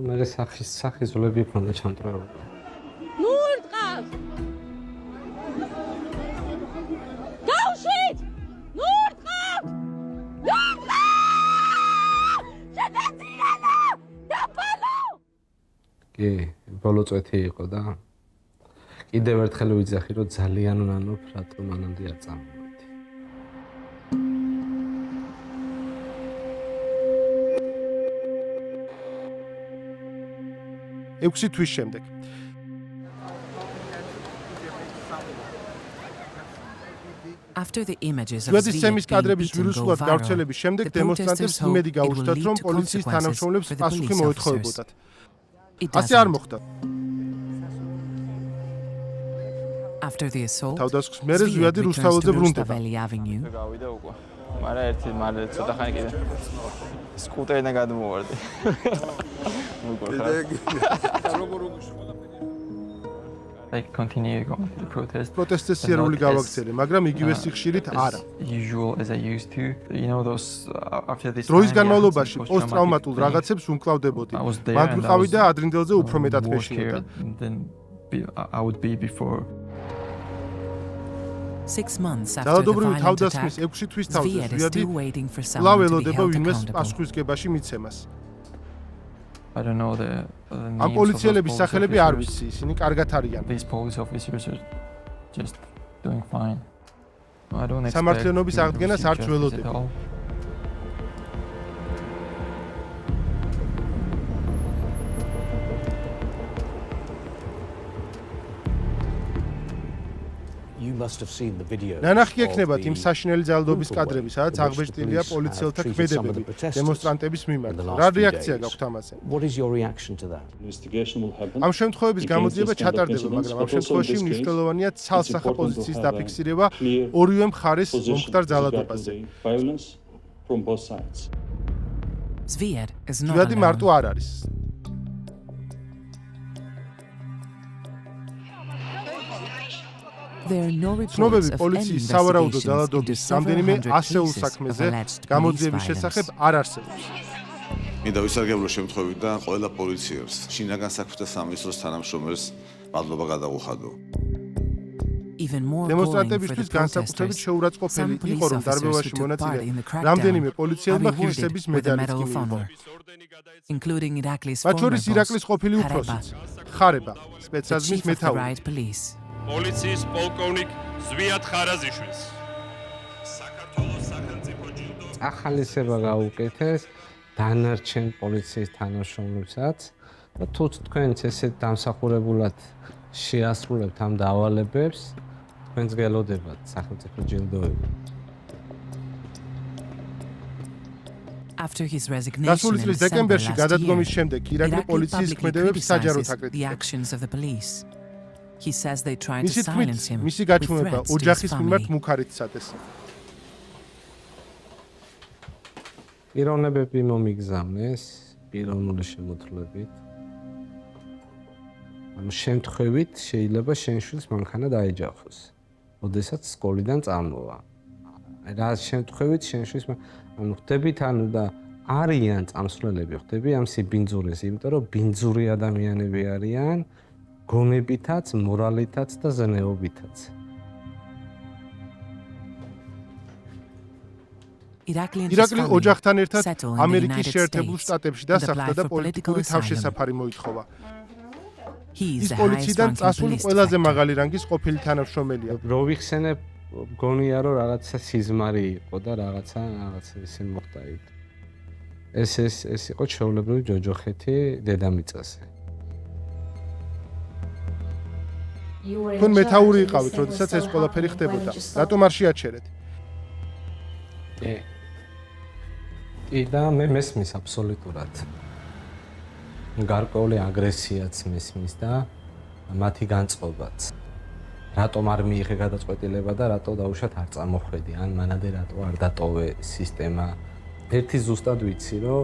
მე სახის ზოლები ქონდა ჩამტრეული. ნურტყავს! გავშვით! ნურტყავს! ნურტყავს! შეტაცირანა! დაფალო! კი, ბოლო წვეთი იყო და კიდევ ერთხელ ვიძახი, რომ ძალიან უნანობ, რატომ მანამდე არ წამოვედი. ექვსი თვის შემდეგ. After the images of შვედის Zviad ცემის being კადრების beaten go ვირუსულად viral, გავრცელების შემდეგ the დემონსტრანტებს protesters hope იმედი it will გაუჩნდათ, lead რომ to პოლიციის consequences თანამშრომლებს for the პასუხი police მოეთხოვებოდათ. It ასე არ doesn't. მოხდა. After the assault, თავდასხმის მერე Zviad ზვიადი returns რუსთაველზე to ბრუნდება. Rustaveli Avenue. გავიდა უკვე. მაგრამ ცოტა ხანი კიდე სკუტერიდან გადმოვარდი. I continue going to the protest. პროტესტის სიარული გავაგრძელე, მაგრამ იგივე სიხშირით არა. Usual as I used to. You know those after this დროის განმავლობაში პოსტტრაუმატულ რაღაცებს უმკლავდებოდი. მათ ვიყავი და ადრინდელზე უფრო მეტად მეშინოდა. I would be before. 6 months after the ძალადობრივი violent თავდასხმის attack, 6 თვის თავზე Zviad is ზვიადი still waiting for კვლავ someone to be ელოდება held ვინმეს accountable. პასუხისგებაში მიცემას. I don't know the ამ პოლიციელების სახელები არ ვიცი, ისინი კარგად არიან. These police officers are just doing fine. I don't expect სამართლიანობის to აღდგენას receive არ justice ძველოდები. at all. You must have seen the video. ნანახი ექნებათ იმ საშინელი ძალადობის კადრები, სადაც აღბეჭდილია პოლიციელთა ქმედებები დემონსტრანტების მიმართ. რა რეაქცია გაქვთ ამაზე? What is your reaction to that? ამ შემთხვევების გამოძიება ჩატარდება, მაგრამ ამ შემთხვევაში მნიშვნელოვანია ცალსახა პოზიციის დაფიქსირება ორივე მხარეს მომხდარ ძალადობაზე. Zviad is not ზვიადი alone. მარტო არ არის. There are no reports ცნობები of any პოლიციის სავარაუდო investigations into ძალადობის several რამდენიმე hundred ასეულ cases of საქმეზე alleged police გამოძიების violence. შესახებ არ არსებობს. მინდა ვისარგებლო შემთხვევიდან ყველა პოლიციელს, შინაგან საქმეთა სამინისტროს თანამშრომელს მადლობა გადავუხადო. Even more galling for the დემონსტრანტებისთვის განსაკუთრებით protesters, შეურაცხყოფილი some police იყო, რომ officers who დარბევაში took part მონაწილე in the რამდენიმე crackdown პოლიციელმა are ღირსების rewarded with the მედალიც Medal of მიიღო. Honor, including Iraklis მათ former შორის ირაკლის boss, ყოფილი Hareba, უფროსიც, ხარება, the სპეცაზმის chief of the მეთაური. riot police. პოლიციის პოლკოვნიკ ზვიად ხარაზიშვილს. ახალისება გაუკეთეს დანარჩენ პოლიციის თანამშრომლებსაც და თუ თქვენც ესეთ დამსახურებულად შეასრულებთ ამ დავალებებს, თქვენს გელოდებათ სახელმწიფო ჯილდოები. After his resignation დასული in წლის December დეკემბერში last გადადგომის year, შემდეგ ირაკლი Irakli პოლიციის publicly ქმედებებს საჯაროდ criticizes the აკრიტიკებს. actions of the police. He says they tried to მისი თქმით, silence him მისი with გაჩვენება threats to his ოჯახის მიმართ family. მუქარით სათეს. პიროვნებები მომიგზავნეს პიროვნული შემოთვლებით. ამ შემთხვევით შეიძლება შენ შვილს მანქანა დაეჯახოს. ოდესაც სკოლიდან წამოვა. რა შემთხვევით შენ შვილს ანუ ხდებით ანუ და არიან წამსვლელები, ხდები ამ სიბინძურეს, იმიტომ რომ ბინძური ადამიანები არიან გონებითაც, მორალითაც და ზნეობითაც. ირაკლი ოჯახთან ერთად ამერიკის შეერთებულ შტატებში დასახლდა და პოლიტიკური თავშესაფარი მოითხოვა. ის პოლიციიდან წასული ყველაზე მაღალი რანგის ყოფილი თანამშრომელია. რო ვიხსენებ, გონია რომ რაღაცა სიზმარი იყო და რაღაცა ისე მოხდა იქ. ეს იყო ჩვეულებრივი ჯოჯოხეთი დედამიწაზე. თქვენ მეთაური იყავით, როდესაც ეს ყველაფერი ხდებოდა. რატომ არ შეაჩერეთ? და მე მესმის აბსოლუტურად. გარკვეული აგრესიაც მესმის და მათი განწყობაც. რატომ არ მიიღე გადაწყვეტილება და რატო დაუშვათ არ წამოხვედი, ან მანამდე რატო არ დატოვე სისტემა. ერთი ზუსტად ვიცი, რომ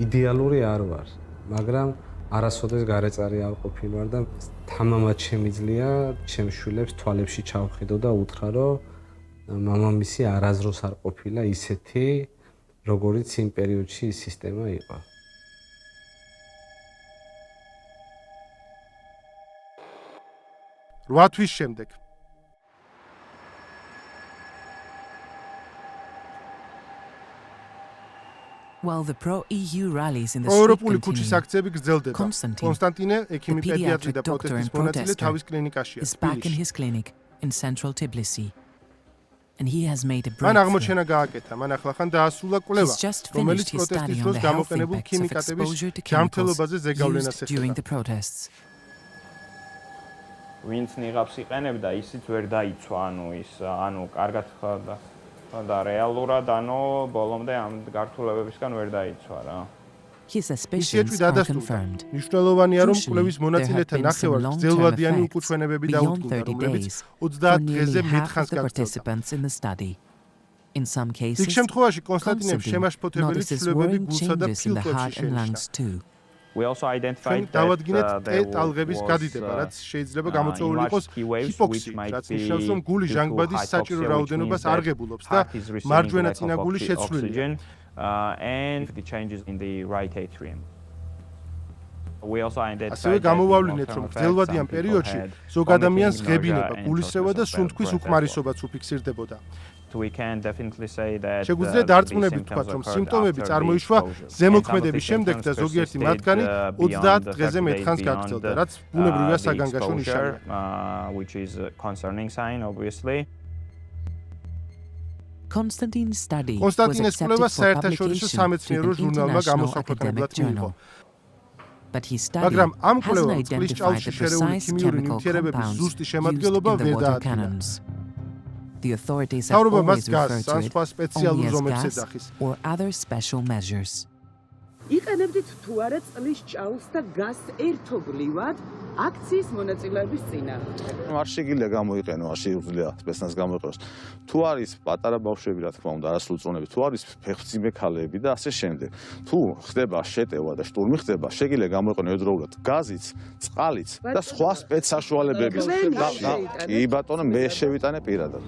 იდეალური არ ვარ, მაგრამ არასოდეს გარეწარი არ ყოფილვარ და თამამად შემიძლია ჩემს შვილებს თვალებში ჩავხედო და უთხრა, რომ მამამისი არაზროს არ ყოფილა ისეთი, როგორიც იმ პერიოდში ის სისტემა იყო. 8 თვის შემდეგ. While the pro-EU rallies in the პროევროპული street ქუჩის continue, აქციები გრძელდება. კონსტანტინე, ექიმი პედიატრი და პროტესტის მონაწილე თავის კლინიკაშია. is back in his clinic in central Tbilisi. And he has made a მან breakthrough. აღმოჩენა გააკეთა, მან ახლახან დაასრულა კვლევა, He's just რომელიც finished his study პროტესტის on დროს the health გამოყენებულ impacts of ქიმიკატების exposure to ჯანმრთელობაზე chemicals ზეგავლენას used during ეხება. the protests. ვინც ნიღაბს იყენებდა, ისიც ვერ დაიცვა, ანუ კარგად და რეალურად, ბოლომდე ამ გართულებებისგან ვერ დაიცვა რა. His suspicions are confirmed. მნიშვნელოვანია, რომ კვლევის მონაწილეთა ნახევარს გრძელვადიანი უკუჩვენებები დაუდგინდა, რომლებიც 30 დღეზე მეტხანს გაგრძელდა. In some cases, იქ შემთხვევაში კონსტანტინემ შემაშფოთებელი ცვლილებები გულსა და ფილტვებში შენიშნა. We also identified დავადგინეთ ტალღების გადიდება, რაც შეიძლება გამოწვეული იყოს ჰიპოქსიით, რაც ნიშნავს, რომ გული ჟანგბადის საჭირო რაოდენობას არ ღებულობს და მარჯვენა წინაგული შეცვლილია. And the changes in the right atrium. We also identified ასევე გამოვავლინეთ, რომ გრძელვადიან პერიოდში ზოგ ადამიანს ღებინება, გულისრევა და სუნთქვის უკმარისობაც უფიქსირდებოდა. We can definitely say that შეგვიძლია დარწმუნებით ვთქვათ, რომ სიმპტომები წარმოიშვა ზემოქმედების შემდეგ და ზოგიერთი მათგანი 30 დღეზე მეტხანს გაგრძელდა, რაც ბუნებრივია საგანგაშო ნიშანია. Which is a concerning sign obviously. Constantine's study კონსტანტინეს კვლევა საერთაშორისო სამეცნიერო ჟურნალმა გამოსაქვეყნებლად მიიღო. მაგრამ ამ კვლევამ წყლის ჭაულში შერეული ქიმიური ნივთიერებების ზუსტი შემადგენლობა ვერ დაადგინა. The authorities have თავრობა მას always გას referred ან to სხვა it სპეციალურ only as ზომებს gas ეძახის. or other special measures. იყენებდით თუ არა წყლის ჭაულს და გაზს ერთობლივად აქციის მონაწილეების წინააღმდეგ. არ შეგიძლია გამოიყენო, არ შეუძლია სპეცნას გამოიყენოს. თუ არის პატარა ბავშვები, რა თქმა უნდა, არასრულწლოვანები, თუ არის ფეხმძიმე ქალები და ასე შემდეგ. თუ ხდება შეტევა და შტურმი ხდება, შეგიძლია გამოიყენო ერთდროულად გაზიც, წყალიც და სხვა სპეცსაშუალებების. კი ბატონო, მე შევიტანე პირადად.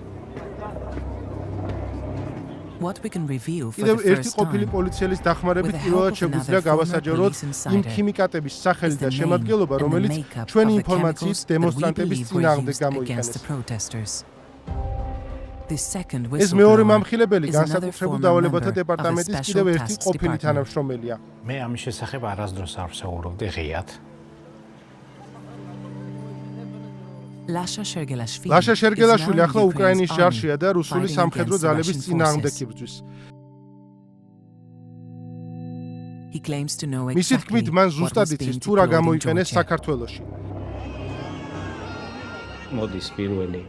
What we can reveal for კიდევ the ერთი first ყოფილი time, პოლიციელის დახმარებით with the პირველად help of შეგვიძლია another გავასაჯაროთ former police იმ insider, ქიმიკატების სახელი is და the შემადგენლობა, name and the რომელიც makeup ჩვენი of the ინფორმაციის chemicals that we დემონსტრანტების believe were წინააღმდეგ used გამოიყენეს. against the protesters. This second ეს მეორე whistleblower მამხილებელი is another განსაკუთრებულ former დავალებათა member of a დეპარტამენტის კიდევ special ერთი tasks ყოფილი department. თანამშრომელია. მე ამის შესახებ არასდროს არ ვსაუბრობდი ღიად. Lasha Shergelashvili ლაშა is შერგელაშვილი now in ახლა უკრაინის Ukraine's ჯარშია და army, რუსული fighting სამხედრო against the ძალების Russian წინააღმდეგ forces. იბრძვის. He claims to know მისი exactly თქმით, მან what ზუსტად was being იცის თუ რა deployed in გამოიყენეს Georgia. საქართველოში. მოდის პირველი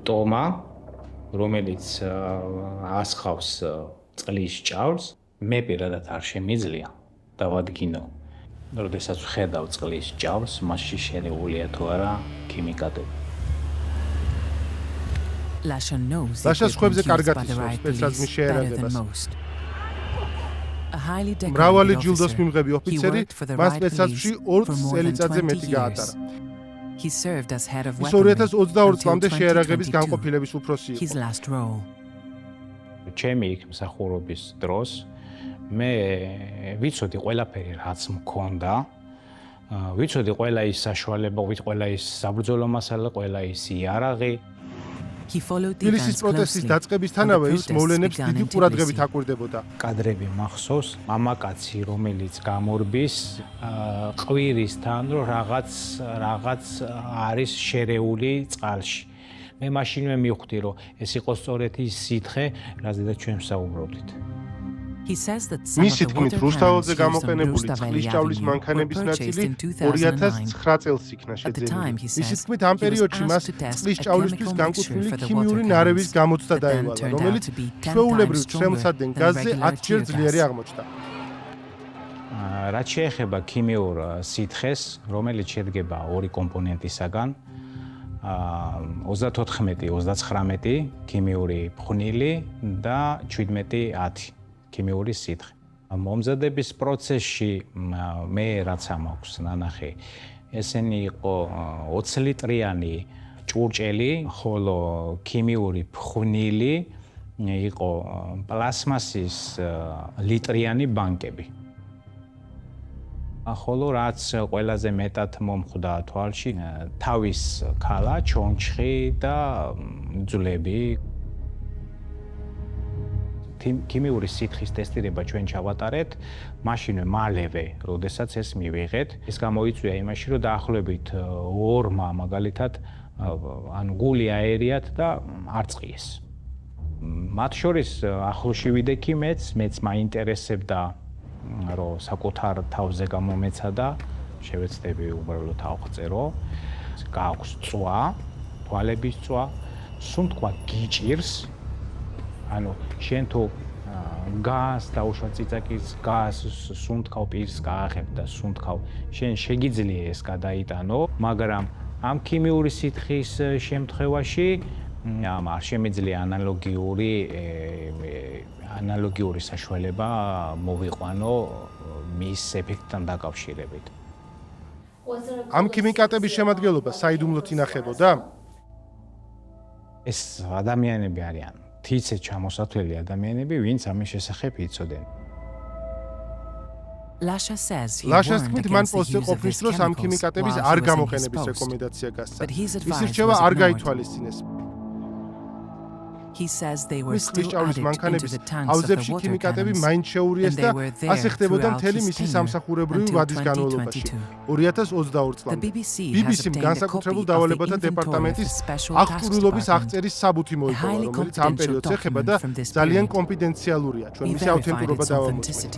ტომა, რომელიც ასხავს წყლის ჭაულს, მე პირადად არ შემიძლია დავადგინო. როდესაც ვხედავ წყლის ჭაულს, მასში შერეულია თუ არა ქიმიკატები. Lasha knows the ლაშა სხვებზე equipment used კარგად by the იცნობს riot სპეცრაზმის police better than შეერაგებას. most. A highly მრავალი decorated ჯილდოს officer, მიმღები he ოფიცერი worked for the მას riot სპეცრაზმში police 2 for more than წელიწადზე 20 მეტი years. გაატარა. He served as head of ის weaponry 2022 წლამდე until შეერაგების 2022, განყოფილების უფროსი his იყო. last role. ჩემი იქ მსახურობის დროს მე ვიცოდი ყველაფერი რაც მქონდა. ვიცოდი ყველა ის საშუალება, ყველა ის საბრძოლო მასალა, ყველა ის იარაღი. He followed the თბილისის events პროტესტის closely. დაწყებისთანავე ის and the მოვლენებს protests დიდი began in ყურადღებით Tbilisi. აკვირდებოდა. კადრები მახსოვს, მამაკაცი რომელიც გამორბის ყვირისთან რომ რაღაც არის შერეული წყალში. მე მაშინვე მივხვდი რომ ეს იყო სწორედ ის სითხე, რაზეც ჩვენ ვსაუბრობდით. He says that some of მისი the თქმით, water რუსთაველზე cannons used on გამოყენებული Rustaveli წყლის ჭაულის Avenue were მანქანების purchased ნაწილი in 2009. 2009 წელს იქნა At the time, he შეძენილი. მისი says, თქმით, he ამ was პერიოდში მას asked to test წყლის a ჭავლისთვის chemical განკუთვნილი mixture for the ქიმიური water ნარევის cannons გამოცდა that then დაევალა, turned რომელიც out to be 10 ჩვეულებრივ times stronger ცრემლსადენ than გაზზე regular 10 ჯერ tear ძლიერი gas. აღმოჩნდა. რაც შეეხება ქიმიურ სითხეს, რომელიც შედგება ორი კომპონენტისაგან, 34-39 ქიმიური ფხვნილი და 17-10 ქიმიური სითხე. მომზადების პროცესში მე რაც ამაქვს ნანახი, ესენი იყო 20 ლიტრიანი ჭურჭელი, ხოლო ქიმიური ფხვნილი იყო პლასმასის ლიტრიანი ბანკები. ხოლო რაც ყველაზე მეტად მომხვდა თვალში, თავის ქალა, ჩონჩხი და ძვლები. ქიმიური სითხის ტესტირება ჩვენ ჩავატარეთ, მაშინვე მალევე, როდესაც ეს მივიღეთ, ეს გამოიწვია იმაში, რომ დაახლოებით 2-მა მაგალითად ანუ გული აერიათ და არ წყიეს. მათ შორის ახლოში ვიდექი მეც მაინტერესებდა რომ საკუთარ თავზე გამომეცადა, შევეცდები უბრალოდ ავღწერო. გააქვს წვა, თვალების წვა, სუნთქვა გიჭირს. ანუ შენ თუ გას დაუშვა ციცაკის გას სუნთქავ პირს გააღებ და სუნთქავ შენ შეგიძლია ეს გადაიტანო, მაგრამ ამ ქიმიური სითხის შემთხვევაში არ შემიძლია ანალოგიური საშუალება მოვიყვანო მის ეფექტთან დაკავშირებით. ამ ქიმიკატების შემადგენლობა საიდუმლოდ ინახებოდა? ეს ადამიანები არიან თიცე ჩამოსათვლელი ადამიანები, ვინც ამის შესახებ იცოდნენ. ლაშას თქმით, მან პოსტზე ყოფნის დროს ამ ქიმიკატების არ გამოყენების რეკომენდაცია გასცა. მისი რჩევა არ გაითვალისწინეს. მის კრიშჭავლის მანქანების აუზებში ქიმიკატები მაინც შეურიეს და ასე ხდებოდა მთელი მისი სამსახურებრივი ვადის განმავლობაში 2022 წლამდე. BBC-მ განსაკუთრებულ დავალებათა დეპარტამენტის აღჭურვილობის აღწერის საბუთი მოიპოვა, რომელიც ამ პერიოდს ეხება და ძალიან კონფიდენციალურია, ჩვენ მისი ავთენტურობა დავამოწმეთ.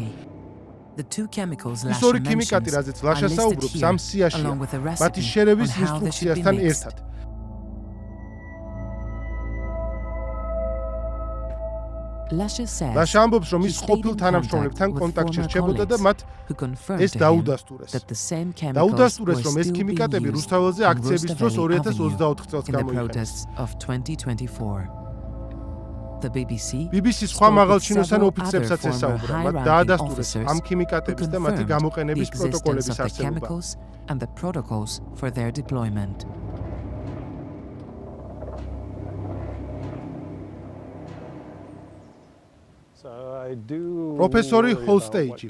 ის ორი ქიმიკატი, რაზეც ლაშა საუბრობს, ამ სიაშია, მათი შერევის ინსტრუქციასთან ერთად. ლაშა ამბობს, რომ ის ყოფილ თანამშრომლებთან კონტაქტში რჩებოდა და მათ ეს დაუდასტურეს. დაუდასტურეს, რომ ეს ქიმიკატები რუსთაველზე აქციების დროს 2024 წელს გამოიყენეს. BBC სხვა მაღალჩინოსან ოფიცრებსაც ესაუბრა, მათ დაადასტურეს ამ ქიმიკატების და მათი გამოყენების პროტოკოლების არსებობა. პროფესორი ჰოლსტეიჯი.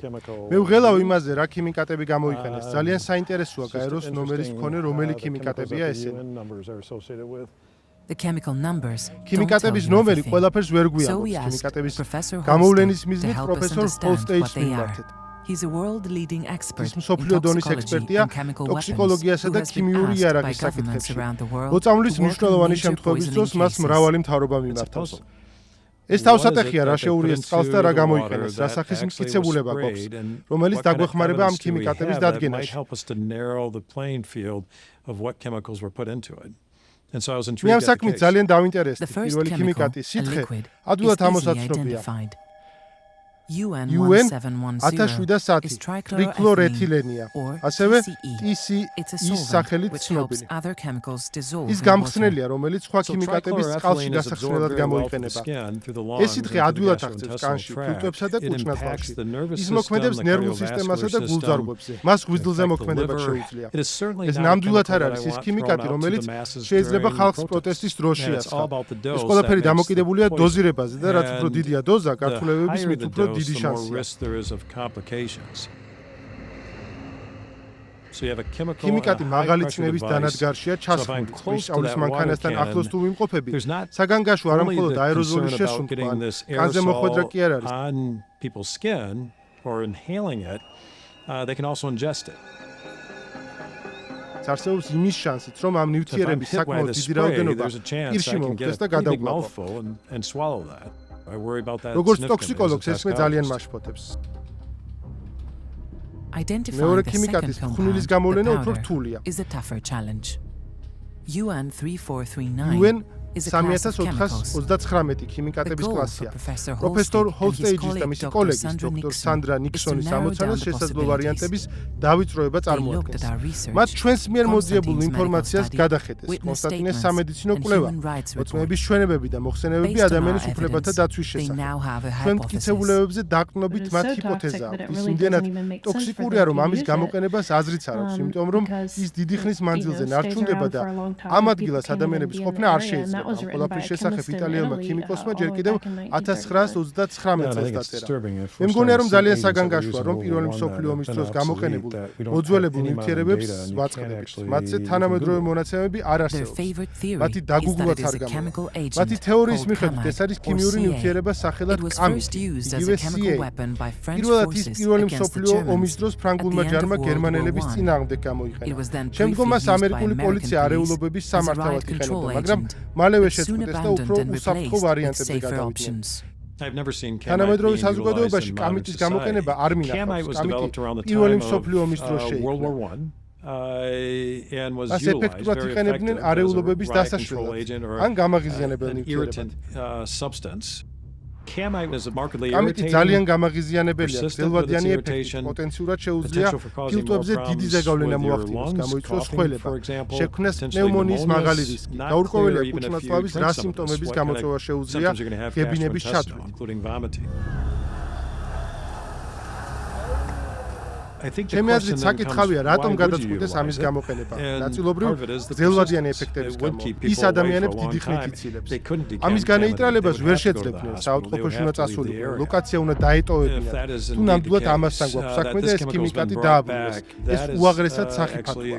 მე ვღელავ იმაზე, რა ქიმიკატები გამოიყენეს. ძალიან საინტერესოა გაეროს ნომერის მქონე რომელი ქიმიკატებია ესენი. ქიმიკატების ნომერი ყველაფერს ვერ გვიამბობს. ქიმიკატების გამოვლენის მიზნით პროფესორ ჰოლსტეიჯს მიმართეთ. ის მსოფლიო დონის ექსპერტია ტოქსიკოლოგიასა და ქიმიური იარაღის საკითხებში. მოწამვლის მნიშვნელოვანი შემთხვევების დროს მას მრავალი მთავრობა მიმართავს. ეს თავსატეხია, რა შეურიეს წყალს და რა გამოიყენეს, რა სახის მტკიცებულება გვაქვს, რომელიც დაგვეხმარება ამ ქიმიკატების დადგენაში. მე ამ საქმით ძალიან დავინტერესდი. პირველი ქიმიკატი სითხე ადვილად ამოსაცნობია. UN 1710 ტრიკლორეთილენია, ასევე TCE-ის სახელით ცნობილი. ის გამხსნელია, რომელიც სხვა ქიმიკატების წყალში გასახსნელად გამოიყენება. ეს სითხე ადვილად აღწევს კანში, ფილტვებსა და კუჭ-ნაწლავში. ის მოქმედებს ნერვულ სისტემასა და გულძარღვებზე. მას გვიზდლზე მოქმედება შეუძლია. ეს ნამდვილად არ არის ის ქიმიკატი, რომელიც შეიძლება ხალხს პროტესტის დროს შეასხა. ეს ყველაფერი დამოკიდებულია დოზირებაზე და რაც უფრო დიდია დოზა, გართულებების მით უფრო დიდი შანსია. ქიმიკატი მაღალი წნევის დანადგარშია ჩასხმული. კრიშჭავლის მანქანასთან ახლოს თუ ვიმყოფები, საგანგაშო არა მხოლოდ აეროზოლის შესუნთქვა, კანზე მოხვედრა კი არ არის. არსებობს იმის შანსიც, რომ ამ ნივთიერების საკმაოდ დიდი რაოდენობა პირში მომხდეს და გადაუკლაპო. როგორც ტოქსიკოლოგს ეს მე ძალიან მაშფოთებს. მეორე ქიმიკატის ხვნილის გამოვლენა უფრო რთულია. UN 3439 ქიმიკატების კლასია. პროფესორ ჰოლსტეიჯის და მისი კოლეგის, დოქტორ სანდრა ნიქსონის ამოცანას შესაძლო ვარიანტების დავიწროება წარმოადგენს. მათ ჩვენს მიერ მოძიებულ ინფორმაციას გადახედეს, კონსტატინეს სამედიცინო კვლევა, მოწმეების ჩვენებები და მოხსენებები ადამიანის უფლებათა დაცვის შესახებ. ჩვენ მტკიცებულებებზე დაყრდნობით მათ ჰიპოთეზა აქვს. ის იმდენად ტოქსიკურია, რომ ამის გამოყენებას აზრიც არ აქვს, იმიტომ რომ ის დიდი ხნის მანძილზე ნარჩუნდება და ამ ადგილას ადამიანების ყოფნა არ შეიძლება. ყველაფრის შესახებ იტალიელმა ქიმიკოსმა ჯერ კიდევ 1939 წელს დაწერა. მე მგონია, რომ ძალიან საგანგაშოა, რომ პირველი მსოფლიო ომის დროს გამოყენებულ მოძველებულ ნივთიერებებს ვაწყდებით. მათზე თანამედროვე მონაცემები არ არსებობს. მათი დაგუგლად არ გამოდის. მათი თეორიის მიხედვით ეს არის ქიმიური ნივთიერება სახელად კამიტი, იგივე CIA. პირველად ის პირველი მსოფლიო ომის დროს ფრანგულმა ჯარმა გერმანელების წინააღმდეგ გამოიყენა. შემდგომ მას ამერიკული პოლიცია არეულობების სამართავად იყენებდა, მაგრამ მალევე შეწყვიტეს და უფრო უსაფრთხო ვარიანტებზე გადავიდნენ. თანამედროვე საზოგადოებაში კამიტის გამოყენება არ მინახავს. კამიტი პირველი მსოფლიო ომის დროს შეიქმნა. მას ეფექტურად იყენებდნენ არეულობების დასაშლელად ან გამაღიზიანებელ ნივთიერებად. კამიტი ძალიან გამაღიზიანებელია, გრძელვადიანი ეფექტი პოტენციურად შეუძლია ფილტვებზე დიდი ზეგავლენა მოახდინოს, გამოიწვიოს ხველება, შექმნას პნევმონიის მაღალი რისკი. გაურკვეველია კუჭ-ნაწლავის რა სიმპტომების გამოწვევა შეუძლია ღებინების ჩათვლით. ჩემი აზრით საკითხავია, რატომ გადაწყვიტეს ამის გამოყენება. ნაწილობრივ გრძელვადიანი ეფექტების გამო ის ადამიანებს დიდი ხნით იცილებს. ამის განეიტრალებას ვერ შეძლებდნენ, საავადმყოფოში უნდა წასულიყვნენ, ლოკაცია უნდა დაეტოვებინათ. თუ ნამდვილად ამასთან გვაქვს საქმე და ეს ქიმიკატი დააბრუნდეს. ეს უაღრესად სახიფათოა.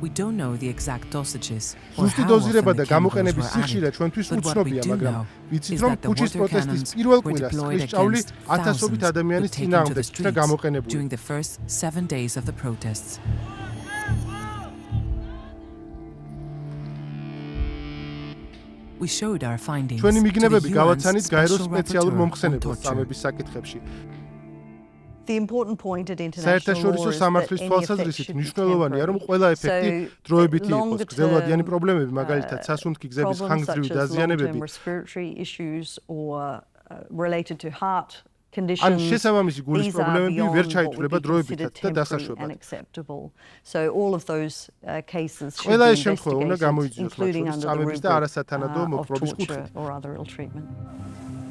We don't know the exact dosages. ზუსტი დოზირება და გამოყენების სიხშირე ჩვენთვის უცნობია, მაგრამ ვიცით რომ კუჩის პროტესტის პირველ კვირას წყლის ჭავლი ათასობით ადამიანის წინააღმდეგ იქნა გამოყენებული. During the first 7 days of the protests. We showed our findings. ჩვენი მიგნებები გავაცანით გაეროს სპეციალურ მომხსენებელს წამების საკითხებში. The important point at international საერთაშორისო სამართლის თვალსაზრისით მნიშვნელოვანია, რომ ყველა ეფექტი დროებითი იყოს. გრძელვადიანი პრობლემები, მაგალითად, სასუნთქი გზების ხანგრძლივი დაზიანებები, ან შესაბამისი გულის პრობლემები ვერ ჩაითვლება დროებითად და დასაშვებად. ყველა ეს შემთხვევა უნდა გამოიძიოს, მათ შორის წამების და არასათანადო მოპყრობის კუთხით.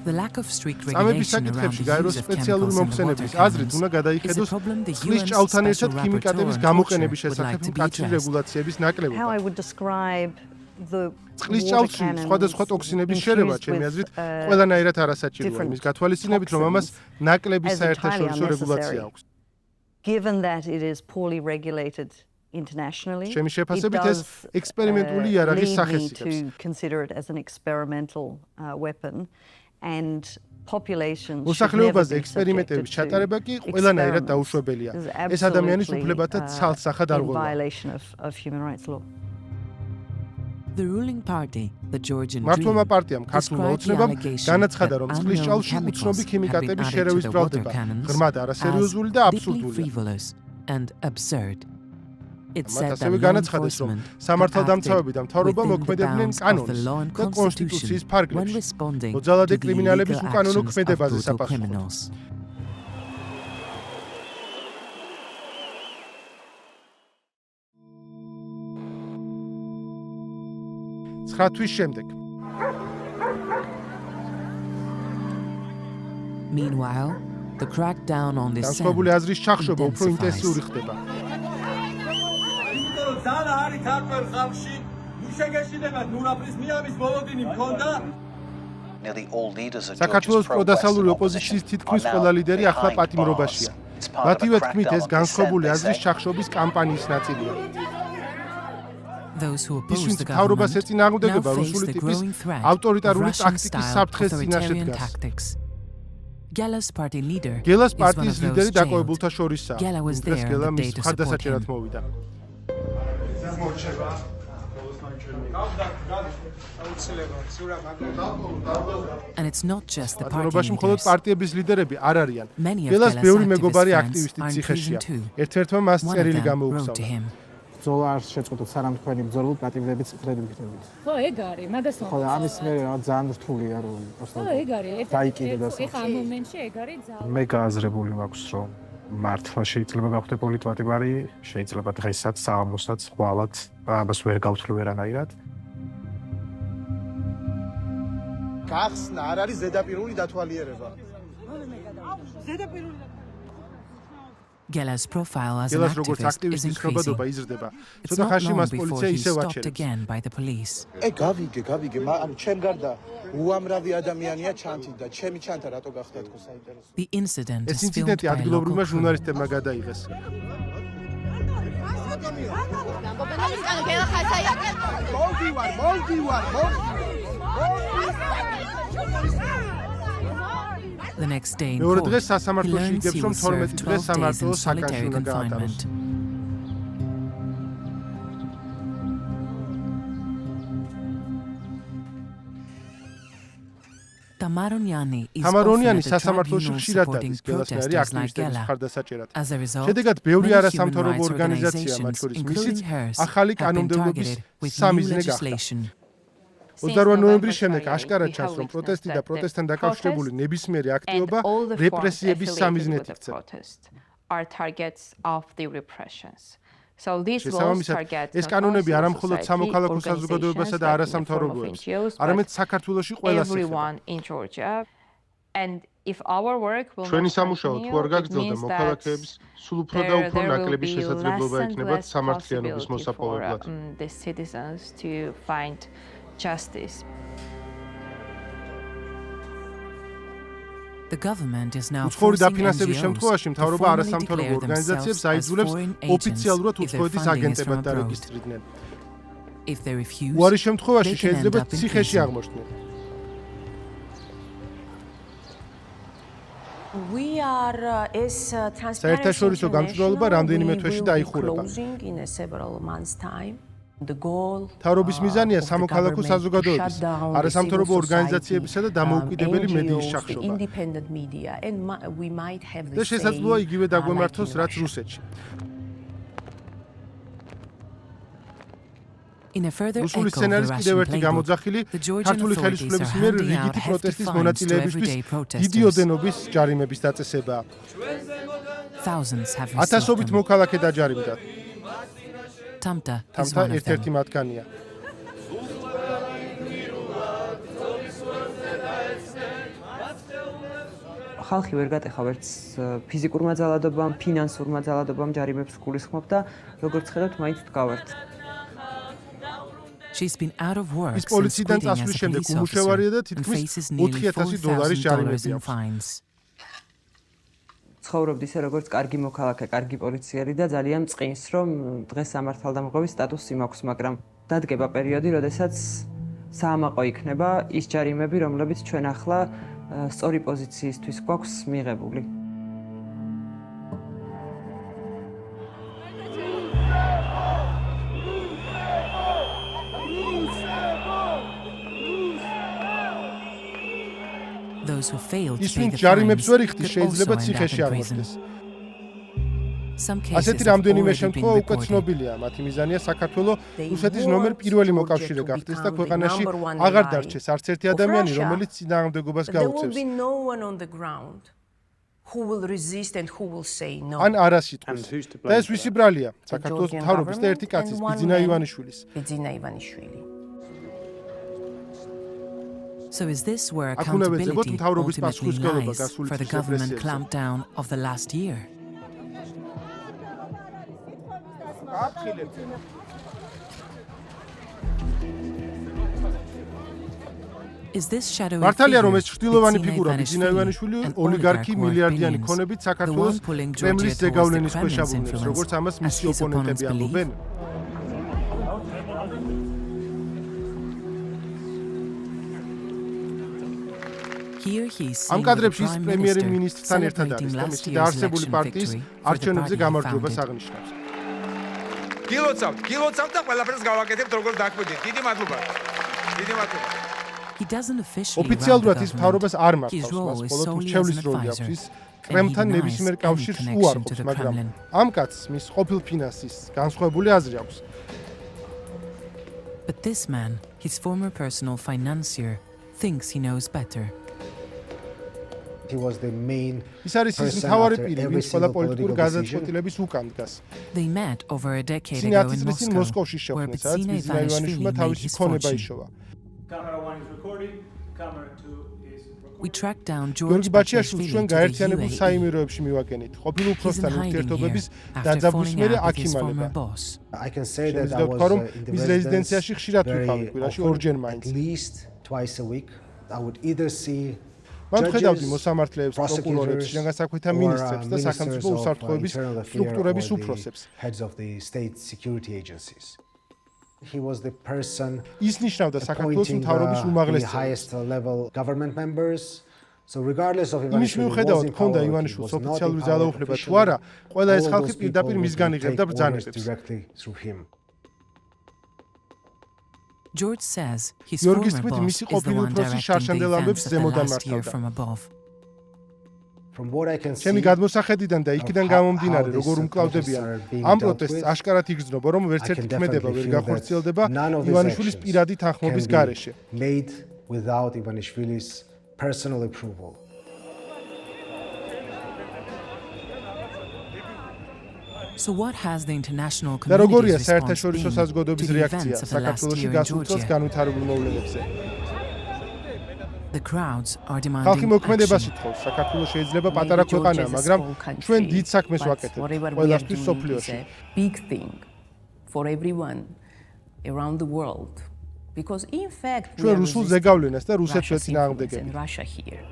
The lack of strict regulation around the გაეროს სპეციალური მომხსენებლის აზრით უნდა გადაიხედოს წყლის ჭავლთან ერთად ქიმიკატების გამოყენების შესახებ მკაცრი რეგულაციების ნაკლებობა. წყლის ჭავლში სხვადასხვა ტოქსინების შერევა, ჩემი აზრით, ყველანაირად არასაჭიროა, იმის გათვალისწინებით, რომ ამას ნაკლები საერთაშორისო რეგულაცია აქვს. Given that it is poorly regulated internationally, ჩემი შეფასებით ეს ექსპერიმენტული იარაღის სახეს იღებს. To consider it as an experimental weapon. And populations მოსახლეობაზე ექსპერიმენტების ჩატარება კი ყველანაირად დაუშვებელია. ეს ადამიანის უფლებათა ცალსახად არ ღვიძლია. The ruling party, the Georgian მართლობა პარტიამ ქართულმა ოცნებამ განაცხადა, რომ წყლის ჭავლში უცნობი ქიმიკატების შერევის ბრალდება ღრმად არასერიოზული და აბსურდული. მათ ასევე განაცხადეს, რომ სამართალდამცავები და მთავრობა მოქმედებდნენ კანონის და კონსტიტუციის ფარგლებში, მოძალადე კრიმინალების უკანონო ქმედებაზე საპასუხოდ. 9 თვის შემდეგ. Meanwhile, the crackdown on this განსხვავებული აზრის ჩახშობა უფრო ინტენსიური ხდება. ძალა არის ქართველ ხალხში, უშეგეშიდება ნურაფრის მიამის მოლოდინი მქონდა. საქართველოს პროდასალური ოპოზიციის თითქმის ყველა ლიდერი ახლა პატიმრობაშია. მათივე თქმით, ეს განსხვავებული აზრის ჩახშობის კამპანიის ნაწილია. Those who oppose the მთავრობას government ეწინააღმდეგება now face რუსული the ტიპის growing threat ავტორიტარული of ტაქტიკის საფრთხეს წინაშე Russian-style დგას. tactics. Gela's party leader გელას is one პარტიის of those ლიდერი jailed. დაკვებულთა შორისაა. Gela was დღეს there გელა on the day მის to support მხარდასაჭერად him. მოვიდა. And it's not just the party პარტიებაში მხოლოდ leaders. პარტიების ლიდერები არ არიან. Many of გელას Gela's ბევრი activist მეგობარი friends აქტივისტი are in ციხეშია. prison too. ერთ-ერთმა მას One of წერილი them wrote to გამოუგზავნა. him. ბრძოლა არ შეწყვეტოთ სანამ თქვენი ბრძოლა პატიმრებით წვრილი გქნებით. ხო, ეგ არის, მაგას ხო, ამის მე რა ძალიან რთულია რომ ხო, ეგ არის. დაიკიდე ეხა ამ მომენტში ეგ არის ძალიან. მე გააზრებული მაქვს რომ მართლა შეიძლება გავხდე პოლიტვატიბარი, შეიძლება დღესაც საღამოსაც ხვალად ამას ვერ გავთვლი ვერანაირად. გახსნა არ არის ზედაპირული დათვალიერება. ზედაპირული Gela's profile as an გელას როგორც activist is აქტივისტის increasing. ცნობადობა იზრდება. It's ცოტა not ხანში long მას before პოლიცია he's ისევ stopped აჩერებს. again by the police. გავიგე, ანუ ჩემ გარდა უამრავი ადამიანია ჩანთი და ჩემი ჩანთა რატო გახდა თქო საინტერესო. The incident ეს is filmed ინციდენტი by a ადგილობრივმა local crew. ჟურნალისტებმა გადაიღეს. The next day in მეორე court, დღეს he სასამართლოში learns იგებს, he რომ will serve 12 დღეს 12 days სამართლო in საკანში solitary უნდა გაატაროს. confinement. თამარონიანი სასამართლოში ხშირად დადის გელასნაირი აქტივისტების მხარდასაჭერად. შედეგად ბევრი არასამთავრობო ორგანიზაცია, მათ შორის მისიც, ახალი კანონმდებლობის სამიზნე გახდა. 28 ნოემბრის შემდეგ აშკარად ჩანს, რომ პროტესტი და პროტესტთან დაკავშირებული ნებისმიერი აქტივობა რეპრესიების სამიზნედ იქცა. შესაბამისად, ეს კანონები არა მხოლოდ სამოქალაქო საზოგადოებასა და არასამთავრობოებს, არამედ საქართველოში ყველას ეხება. ჩვენი სამუშაო თუ არ გაგრძელდა, მოქალაქეების სულ უფრო და უფრო ნაკლები შესაძლებლობა ექნებათ სამართლიანობის მოსაპოვებლად. უცხოური დაფინანსების შემთხვევაში მთავრობა არასამთავრობო ორგანიზაციებს აიძულებს ოფიციალურად უცხოეთის აგენტებად დარეგისტრირდნენ. უარის შემთხვევაში შეიძლება ციხეში აღმოჩნდნენ. საერთაშორისო გამჭვირვალობა რამდენიმე თვეში დაიხურება. მთავრობის მიზანია სამოქალაქო საზოგადოების, არასამთავრობო ორგანიზაციებისა და დამოუკიდებელი მედიის შახშობა. და შესაძლოა იგივე დაგვემართოს, რაც რუსეთში. რუსული სცენარის კიდევ ერთი გამოძახილი ქართული ხელისუფლების მიერ რიგითი პროტესტის მონაწილეებისთვის დიდი ოდენობის ჯარიმების დაწესებაა. ათასობით მოქალაქე დაჯარიმდა. Tamta ერთ-ერთი მათგანია. ხალხი ვერ გატეხა ვერც ფიზიკურმა ძალადობამ, ფინანსურმა ძალადობამ ჯარიმებს გულისხმობ და როგორც ხედავთ, მაინც ვდგავართ. ის პოლიციიდან წასვლის შემდეგ უმუშევარია და თითქმის $4,000 ჯარიმები აქვს. ცხოვრობ ისე როგორც კარგი მოქალაქე, კარგი პოლიციელი და ძალიან მწყინს, რომ დღეს სამართალდამღების სტატუსი მაქვს, მაგრამ დადგება პერიოდი, როდესაც საამაყო იქნება ის ჯარიმები, რომლებიც ჩვენ ახლა სწორი პოზიციისთვის გვაქვს მიღებული. ისინი ჯარიმებს ვერ იხდის, შეიძლება ციხეში აღმოჩნდეს. ასეთი რამდენიმე შემთხვევა უკვე ცნობილია, მათი მიზანია საქართველოს რუსეთის ნომერ პირველი მოკავშირე გახდეს და ქვეყანაში აღარ დარჩეს არც ერთი ადამიანი, რომელიც წინააღმდეგობას გაუწევს. ან არა სიტყვის. და ეს ვისი ბრალია? საქართველოს მთავრობის და ერთი კაცის, ბიძინა ივანიშვილის. So is this where accountability ultimately lies for the government clampdown of the last year? Is this shadowy მართალია რომ ეს ჭრილოვანი ფიგურა ბიძინა ივანიშვილი ოლიგარქი მილიარდიანი ქონებით საქართველოს კრემლის ზეგავლენის ქვეშ აბრუნებს, როგორც ამას მისი ოპონენტები ამბობენ. ამ კადრებში ის პრემიერ-მინისტრთან ერთად არის და მისი დაარსებული პარტიის არჩევნებზე გამარჯვებას აღნიშნავს. გილოცავთ და ყველაფერს გავაკეთებთ როგორც დაგვიდით. დიდი მადლობა. დიდი მადლობა. ოფიციალურად ის მთავრობას არ მართავს, მას მხოლოდ მრჩევლის როლი აქვს, ის კრემლთან ნებისმიერ კავშირს უარყოფს, მაგრამ ამ კაცს მის ყოფილ ფინანსის განსხვავებული აზრი აქვს. But this man, his former personal financier, thinks he knows better. ის არის ის მთავარი პირი, ვინც ყველა პოლიტიკური გადაწყვეტილების უკან დგას. ისინი 10 წლის წინ მოსკოვში შეხვდნენ, სადაც ბიძინა ივანიშვილმა თავისი ქონება იშოვა. გიორგი ბაჩიაშვილს ჩვენ გაერთიანებულ საიმიროებში მივაგენით, ყოფილ უფროსთან ურთიერთობების დაძაბვის მერე აქ იმალება. შეიძლება ვთქვა, რომ მის რეზიდენციაში ხშირად ვიყავი, კვირაში ორჯერ მაინც. მან ხედავდი მოსამართლეებს, პროკურორებს, შინაგანსაქმეთა მინისტრებს და სახელმწიფო უსაფრთხოების სტრუქტურების უფროსებს. ის ნიშნავდა საქართველოს მთავრობის უმაღლეს წევრს. იმის მიუხედავად, ჰქონდა ივანიშვილს ოფიციალური ძალაუფლება თუ არა, ყველა ეს ხალხი პირდაპირ მისგან იღებდა ბრძანებებს. George says his Georgis former თქმით, boss მისი is the ყოფილი one უფროსი directing the შარშანდელ events ამბებს of the ზემოდან last year მართავდა. from above. ჩემი გადმოსახედიდან და იქიდან გამომდინარე, როგორ უმკლავდებიან ამ პროტესტს აშკარად იგრძნობა, რომ ვერცერთი ქმედება ვერ განხორციელდება ივანიშვილის პირადი თანხმობის გარეშე. Made without Ivanishvili's personal approval. So what has the international და როგორია community's საერთაშორისო response been საზოგადოების to the რეაქცია events of the last საქართველოში year in გასულ წელს Georgia? განვითარებულ მოვლენებზე? The crowds are ხალხი demanding მოქმედებას action. ითხოვს, საქართველოს შეიძლება პატარა ქვეყანაა, მაგრამ ჩვენ დიდ საქმეს ვაკეთებთ ყველასთვის სოფლიოში. Big thing for everyone around the world because in fact ჩვენ რუსულ ზეგავლენას და რუსეთს ვეწინააღმდეგებით. Russia here.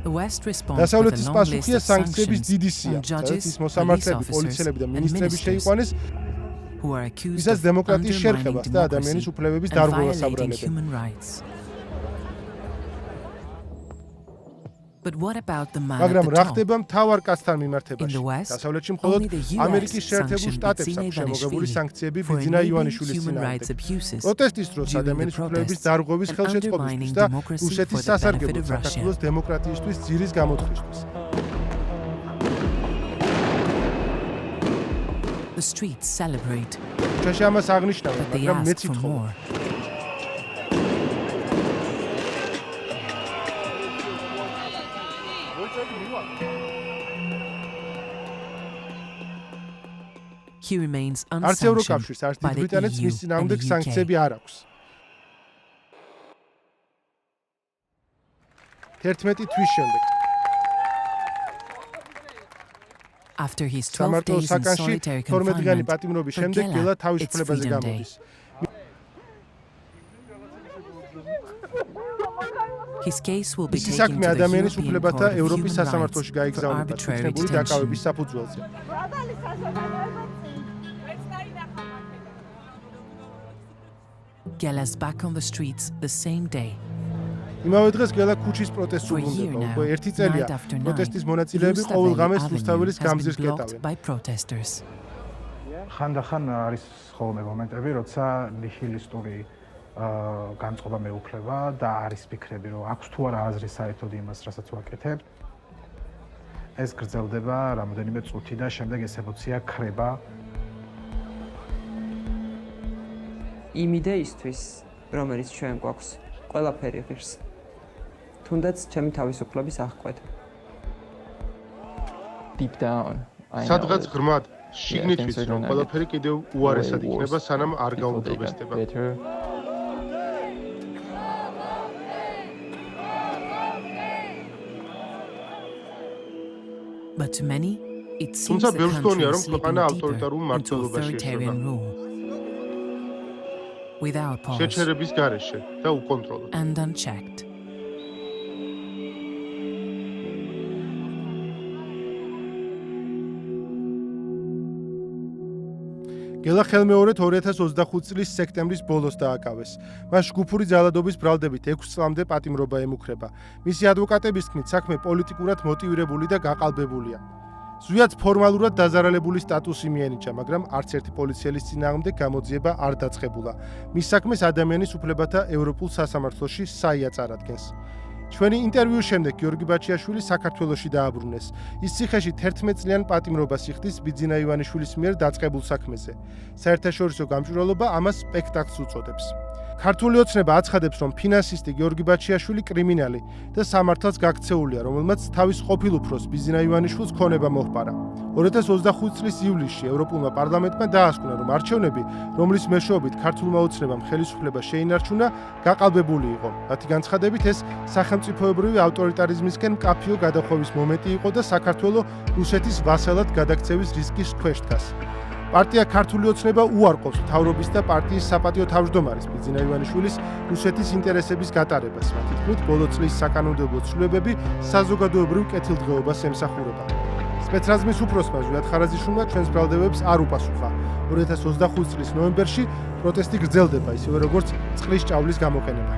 The West responds with a დასავლეთის long list პასუხია of სანქციების sanctions დიდი on სია, სადაც judges, ის police მოსამართლეები, officers პოლიციელები და and მინისტრები ministers შეიყვანეს, who are accused ვისაც of დემოკრატიის undermining შერხებას და democracy ადამიანის უფლებების and დარღვევას violating აბრალებენ. human rights. But what about the man მაგრამ at რა the top? ხდება მთავარ კაცთან In მიმართებაში? the West, დასავლეთში მხოლოდ only the US ამერიკის შეერთებულ sanctioned შტატებს Bidzina აქვს შემოღებული Ivanishvili სანქციები for ბიძინა enabling ივანიშვილის human rights წინააღმდეგ. abuses პროტესტის დროს during the ადამიანის უფლებების protests დარღვევის and ხელშეწყობისთვის undermining და democracy რუსეთის for the benefit სასარგებლოდ of Russia. საქართველოს დემოკრატიისთვის ძირის გამოთვლისთვის. The streets celebrate, ჩვენში ამას აღნიშნავენ, but they მაგრამ მეც ask for ითხოვ. more. He remains არც ევროკავშირს, არც unsanctioned by დიდ the ბრიტანეთს მის EU and წინააღმდეგ the სანქციები UK. არ აქვს. 11 თვის შემდეგ After his 12 სამარტო days in საკანში solitary 12-დღიანი confinement, პატიმრობის for შემდეგ Gela, გელა it's თავისუფლებაზე Freedom Day. გამოდის. His case will be მისი taken საქმე to the ადამიანის European უფლებათა Court of ევროპის Human სასამართლოში Rights for გაიგზავნება arbitrary თვითნებური detention. დაკავების საფუძველზე. Gela's back on the streets the same day. იმავე დღეს გელა ქუჩის პროტესტს For a year უბრუნდება. now, უკვე ერთი წელია night after night, პროტესტის მონაწილეები Rustaveli ყოველ ღამეს Avenue რუსთაველის has been გამზირს blocked კეტავენ. by protesters. ხანდახან არის ხოლმე მომენტები, როცა ნიჰილისტური განწყობა მეუფლება და არის ფიქრები, რომ აქვს თუ არა აზრი საერთოდ იმას, რასაც ვაკეთებ. ეს გრძელდება რამოდენიმე წუთი და შემდეგ ეს ემოცია ქრება. იმ იდეისთვის, რომელიც ჩვენ გვაქვს, ყველაფერი ღირს. თუნდაც ჩემი თავისუფლების აღკვეთა. Deep down, I know სადღაც that ღრმად შიგნით things ვიცი, are რომ gonna ყველაფერი get კიდევ way უარესად worse იქნება, სანამ არ before they get გაუმჯობესდება. better. But to many, it seems თუმცა the ბევრს country თქონია, is რომ slipping ქვეყანა deeper ავტორიტარულ into მმართველობაში authoritarian ეშება. rule. Without pause შეჩერების გარეშე და უკონტროლოდ. and unchecked. გელა ხელმეორედ 2025 წლის სექტემბრის ბოლოს დააკავეს. მას ჯგუფური ძალადობის ბრალდებით 6 წლამდე პატიმრობა ემუქრება. მისი ადვოკატების თქმით, საქმე პოლიტიკურად მოტივირებული და გაყალბებულია. ზვიად ფორმალურად დაზარალებული სტატუსი მიენიჭა, მაგრამ არც ერთი პოლიციელის წინააღმდეგ გამოძიება არ დაწყებულა. მის საქმეს ადამიანის უფლებათა ევროპულ სასამართლოში საია წარადგენს. ჩვენი ინტერვიუს შემდეგ გიორგი ბაჩიაშვილი საქართველოში დააბრუნეს. ის ციხეში 11 წლიან პატიმრობას იხდის ბიძინა ივანიშვილის მიერ დაწყებულ საქმეზე. საერთაშორისო გამჭვირვალობა ამას სპექტაკლს უწოდებს. ქართული ოცნება აცხადებს, რომ ფინანსისტი გიორგი ბაჩიაშვილი კრიმინალი და სამართალს გაქცეულია, რომელმაც თავის ყოფილ უფროს ბიძინა ივანიშვილს ქონება მოჰპარა. 2025 წლის ივლისში ევროპულმა პარლამენტმა დაასკვნა, რომ არჩევნები, რომლის მეშვეობით ქართულმა ოცნებამ ხელისუფლება შეინარჩუნა, გაყალბებული იყო. მათი განცხადებით, ეს სახელმწიფოებრივი ავტორიტარიზმისკენ მკაფიო გადახვევის მომენტი იყო და საქართველოს რუსეთის ვასალად გადაქცევის რისკის ქვეშ დგას. პარტია ქართული ოცნება უარყოფს მთავრობის და პარტიის საპატიო თავმჯდომარის ბიძინა ივანიშვილის რუსეთის ინტერესების გატარებას. მათი თქმით, ბოლო წლის საკანონმდებლო ცვლილებები საზოგადოებრივ კეთილდღეობას ემსახურება. სპეცრაზმის უფროსმა ჟიად ხარაზიშვილმა ჩვენს ბრალდებებს არ უპასუხა. 2025 წლის ნოემბერში პროტესტი გრძელდება, ისევე როგორც წყლის ჭავლის გამოყენება.